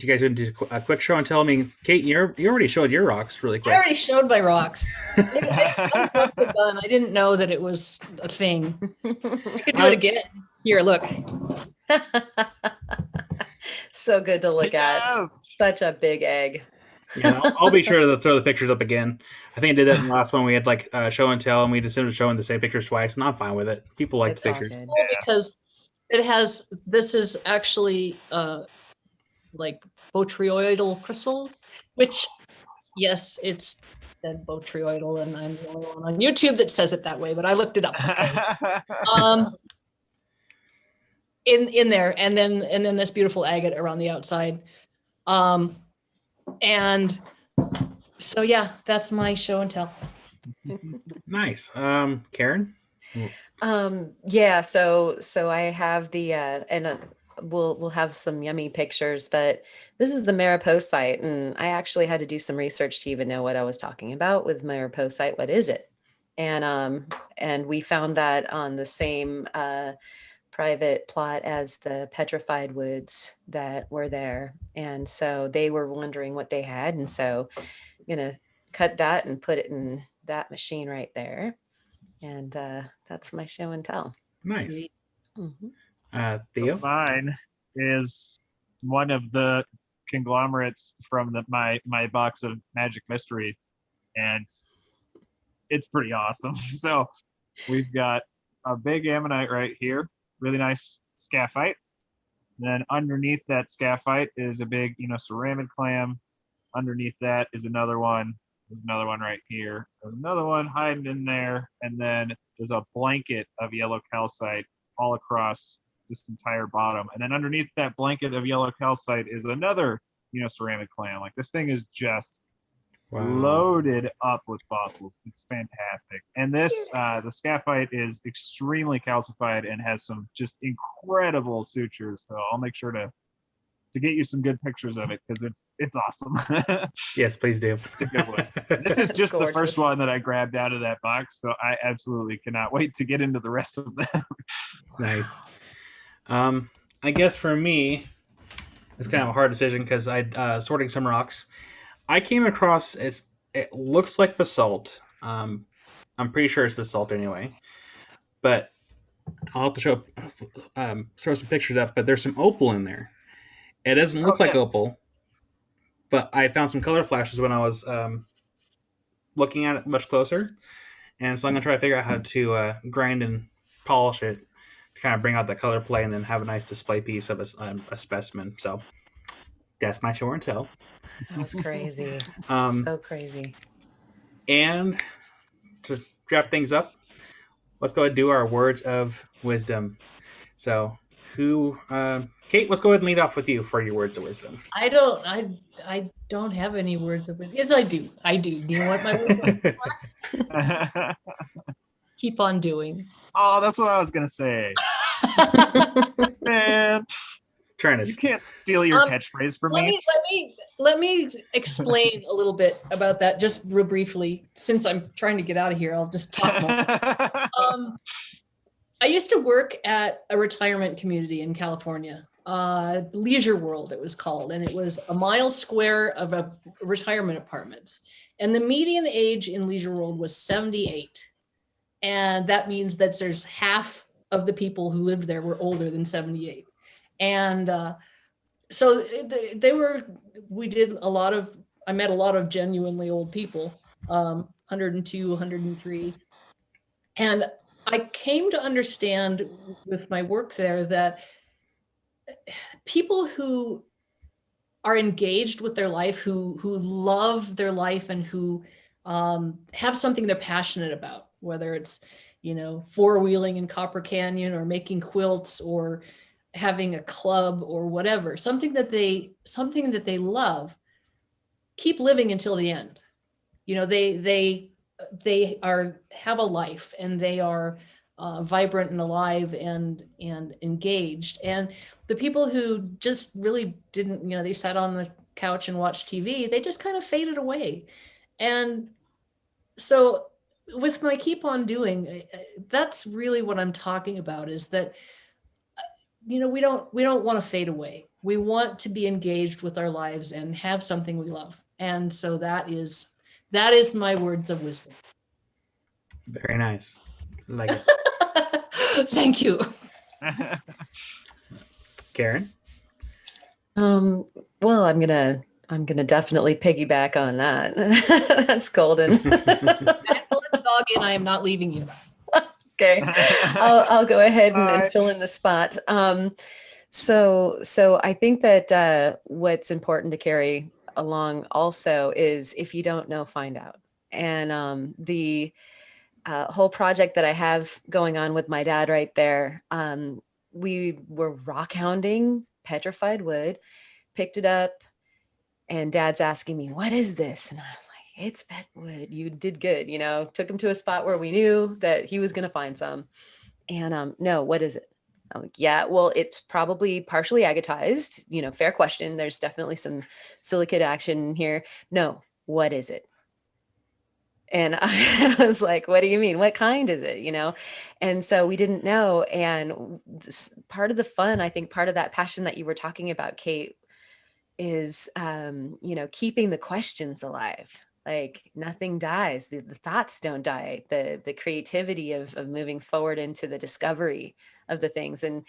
you guys want to do a quick show and tell me, Kate? You already showed your rocks really quick. I already showed my rocks. I jumped the gun. I didn't know that it was a thing. We could do it again. Here, look. So good to look at. Such a big egg. Yeah, I'll be sure to throw the pictures up again. I think I did that in the last one. We had like show and tell, and we just ended up showing the same pictures twice, and I'm fine with it. People like the pictures. Cool because this is actually like botryoidal crystals, which, yes, it's said botryoidal, and I'm the only one on YouTube that says it that way, but I looked it up. In there, and then this beautiful agate around the outside. And so yeah, that's my show and tell. Nice. Karen? Yeah, so I have the and we'll have some yummy pictures, but this is the Mariposite, and I actually had to do some research to even know what I was talking about with Mariposite. What is it? And we found that on the same private plot as the petrified woods that were there, and so they were wondering what they had, and so I'm gonna cut that and put it in that machine right there, and that's my show and tell. Nice. Mm-hmm. Theo? Mine is one of the conglomerates from my box of Magic Mystery, and it's pretty awesome. So we've got a big ammonite right here, really nice scaphite. Then underneath that scaphite is a big, ceramic clam. Underneath that is another one. There's another one right here. There's another one hiding in there. And then there's a blanket of yellow calcite all across this entire bottom. And then underneath that blanket of yellow calcite is another, ceramic clam. Like, this thing is just loaded up with fossils. It's fantastic. And this, the scaphite is extremely calcified and has some just incredible sutures. So I'll make sure to to get you some good pictures of it because it's awesome. Yes, please do. It's a good one. This is It's just the first gorgeous. one that I grabbed out of that box, so I absolutely cannot wait to get into the rest of them. Nice. I guess for me, it's kind of a hard decision because I sorting some rocks. I came across it looks like basalt. I'm pretty sure it's basalt anyway, but I'll have to throw some pictures up. But there's some opal in there. It doesn't look like yes. opal, but I found some color flashes when I was looking at it much closer, and so I'm gonna try to figure out how to grind and polish it to kind of bring out the color play, and then have a nice display piece of a specimen. So that's my show and tell. That's crazy. Um, So crazy. And to wrap things up, let's go ahead and do our words of wisdom. So, Kate, let's go ahead and lead off with you for your words of wisdom. I don't have any words of wisdom. Yes, I do. Do you know what my words of wisdom are? Keep on doing. Oh, that's what I was gonna say. Man, Trying to you can't steal your catchphrase from me. Let me explain a little bit about that just real briefly. Since I'm trying to get out of here, I'll just talk more. I used to work at a retirement community in California, Leisure World it was called, and it was a mile square of a retirement apartments. And the median age in Leisure World was 78. And that means that there's half of the people who lived there were older than 78. And so I met a lot of genuinely old people, 102, 103. And I came to understand with my work there that people who are engaged with their life, who love their life and who have something they're passionate about, whether it's, four-wheeling in Copper Canyon or making quilts or having a club or whatever, something that they love, keep living until the end. They have a life and they are vibrant and alive and engaged. And the people who just really didn't, they sat on the couch and watched TV, they just kind of faded away. And so with my keep on doing, that's really what I'm talking about, is that we don't want to fade away. We want to be engaged with our lives and have something we love. And so that is my words of wisdom. Very nice. Like it. Thank you. Karen? Well, I'm gonna definitely piggyback on that. That's golden. I'm going to dog in. I am not leaving you. Okay, I'll go ahead and fill in the spot. So I think that what's important to carry along also is, if you don't know, find out. And the whole project that I have going on with my dad right there, we were rock hounding petrified wood, picked it up, and Dad's asking me, "What is this?" And I was like, "It's pet wood. You did good." Took him to a spot where we knew that he was going to find some. And no, what is it? I'm like, yeah, well, it's probably partially agatized. Fair question. There's definitely some silicate action here. No, what is it? And I was like, "What do you mean? What kind is it?" And so we didn't know. And part of the fun, I think part of that passion that you were talking about, Kate, is, keeping the questions alive. Like, nothing dies. The thoughts don't die. The creativity of moving forward into the discovery of the things. And,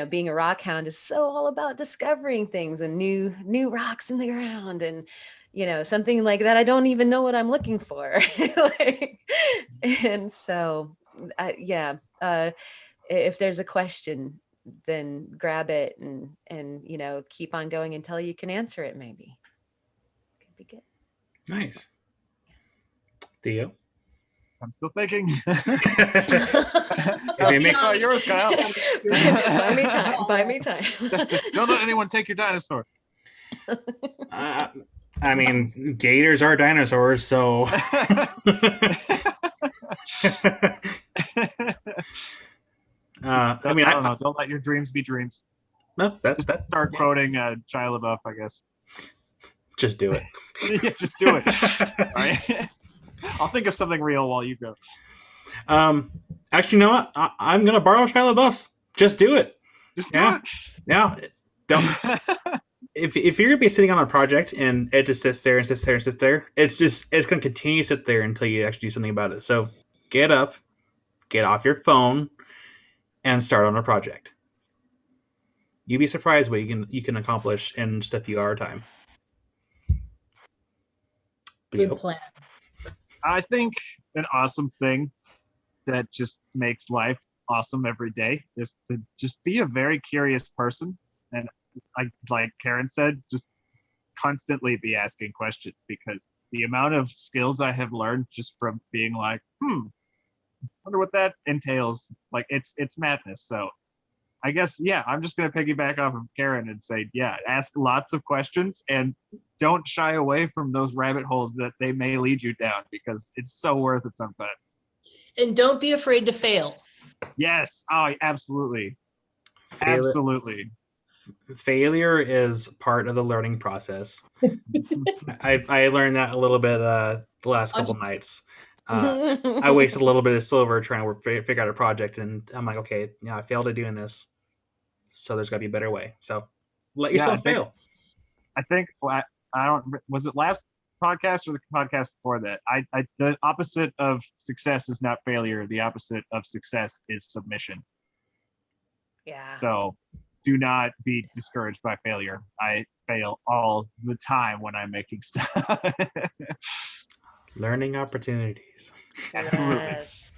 being a rock hound is so all about discovering things and new rocks in the ground. And, something like that, I don't even know what I'm looking for. And so, if there's a question, then grab it and keep on going until you can answer it. Maybe could be good. Nice. Theo? I'm still thinking. If it makes yours, Kyle. Buy me time. Don't let anyone take your dinosaur. I mean, gators are dinosaurs, so. I don't know. Don't let your dreams be dreams. No, Just start quoting Shia LaBeouf, I guess. Just do it. Yeah, just do it. All right. I'll think of something real while you go. Actually, you know what? I'm gonna borrow Shia LaBeouf's. Just do it. Just Yeah. do Yeah. Don't. it. If you're gonna be sitting on a project and it just sits there and sits there and sits there, it's gonna continue to sit there until you actually do something about it. So get up, get off your phone, and start on a project. You'd be surprised what you can accomplish in just a few hour time. Good plan. I think an awesome thing that just makes life awesome every day is to just be a very curious person. And like Karen said, just constantly be asking questions, because the amount of skills I have learned just from being like, wonder what that entails. Like it's madness. So I guess, yeah, I'm just going to piggyback off of Karen and say, yeah, ask lots of questions and don't shy away from those rabbit holes that they may lead you down, because it's so worth it sometimes. And don't be afraid to fail. Yes. Oh, absolutely. Absolutely. Failure is part of the learning process. I learned that a little bit the last couple nights. I wasted a little bit of silver trying to figure out a project, and I'm like, okay, I failed at doing this, so there's got to be a better way. So let yourself fail. I think I don't. Was it last podcast or the podcast before that? The opposite of success is not failure. The opposite of success is submission. Yeah. So do not be discouraged by failure. I fail all the time when I'm making stuff. Learning opportunities. Yes.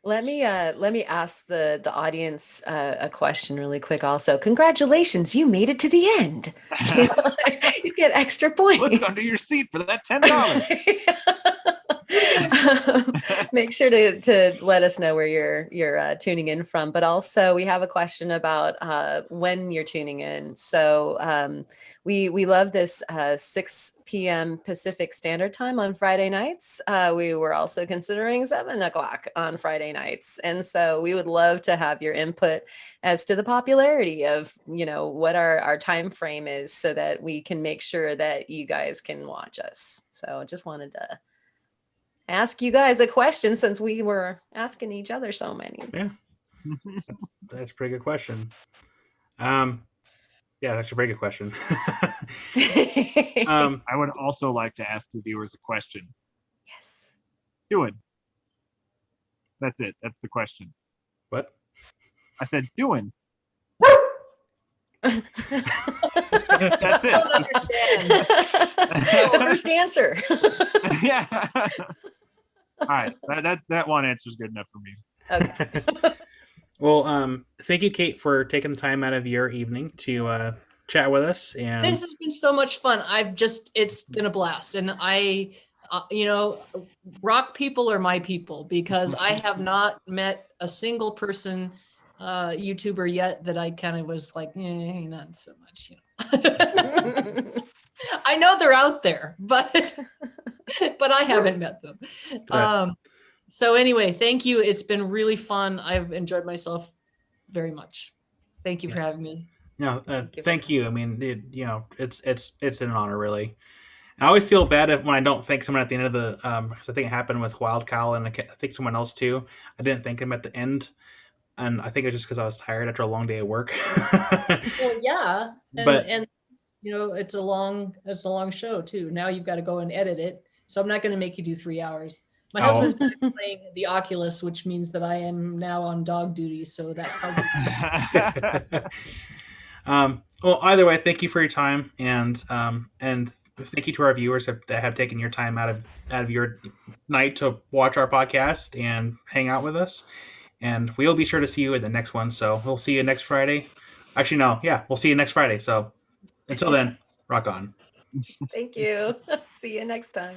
Let me ask the audience a question really quick. Also, congratulations, you made it to the end. You get extra points. Look under your seat for that $10. Make sure to let us know where you're tuning in from. But also, we have a question about when you're tuning in. So we love this 6 p.m. Pacific Standard Time on Friday nights. We were also considering 7 o'clock on Friday nights, and so we would love to have your input as to the popularity of what our time frame is, so that we can make sure that you guys can watch us. So just wanted to ask you guys a question, since we were asking each other so many. Yeah, that's a pretty good question. Yeah, that's a very good question. I would also like to ask the viewers a question. Yes. Doing. That's it. That's the question. What? I said doing. That's it. I don't understand. The first answer. Yeah. All right. That one answer is good enough for me. Okay. Well, thank you, Kate, for taking the time out of your evening to chat with us. And This has been so much fun. It's been a blast. And rock people are my people, because I have not met a single person, YouTuber yet, that I kind of was like, not so much, I know they're out there, but I haven't met them. So anyway, thank you. It's been really fun. I've enjoyed myself very much. Thank you for having me. No, thank you. I mean, it's an honor, really. I always feel bad when I don't thank someone at the end of the because I think it happened with Wild Kyle, and I think someone else too. I didn't thank him at the end, and I think it's just because I was tired after a long day of work. Well, yeah, but it's a long show too. Now you've got to go and edit it, so I'm not going to make you do 3 hours. My husband's been playing the Oculus, which means that I am now on dog duty. So that. Well, either way, thank you for your time, and thank you to our viewers that have taken your time out of your night to watch our podcast and hang out with us. And we'll be sure to see you in the next one. So we'll see you next Friday. Actually, no, yeah, we'll see you next Friday. So until then, rock on. Thank you. See you next time.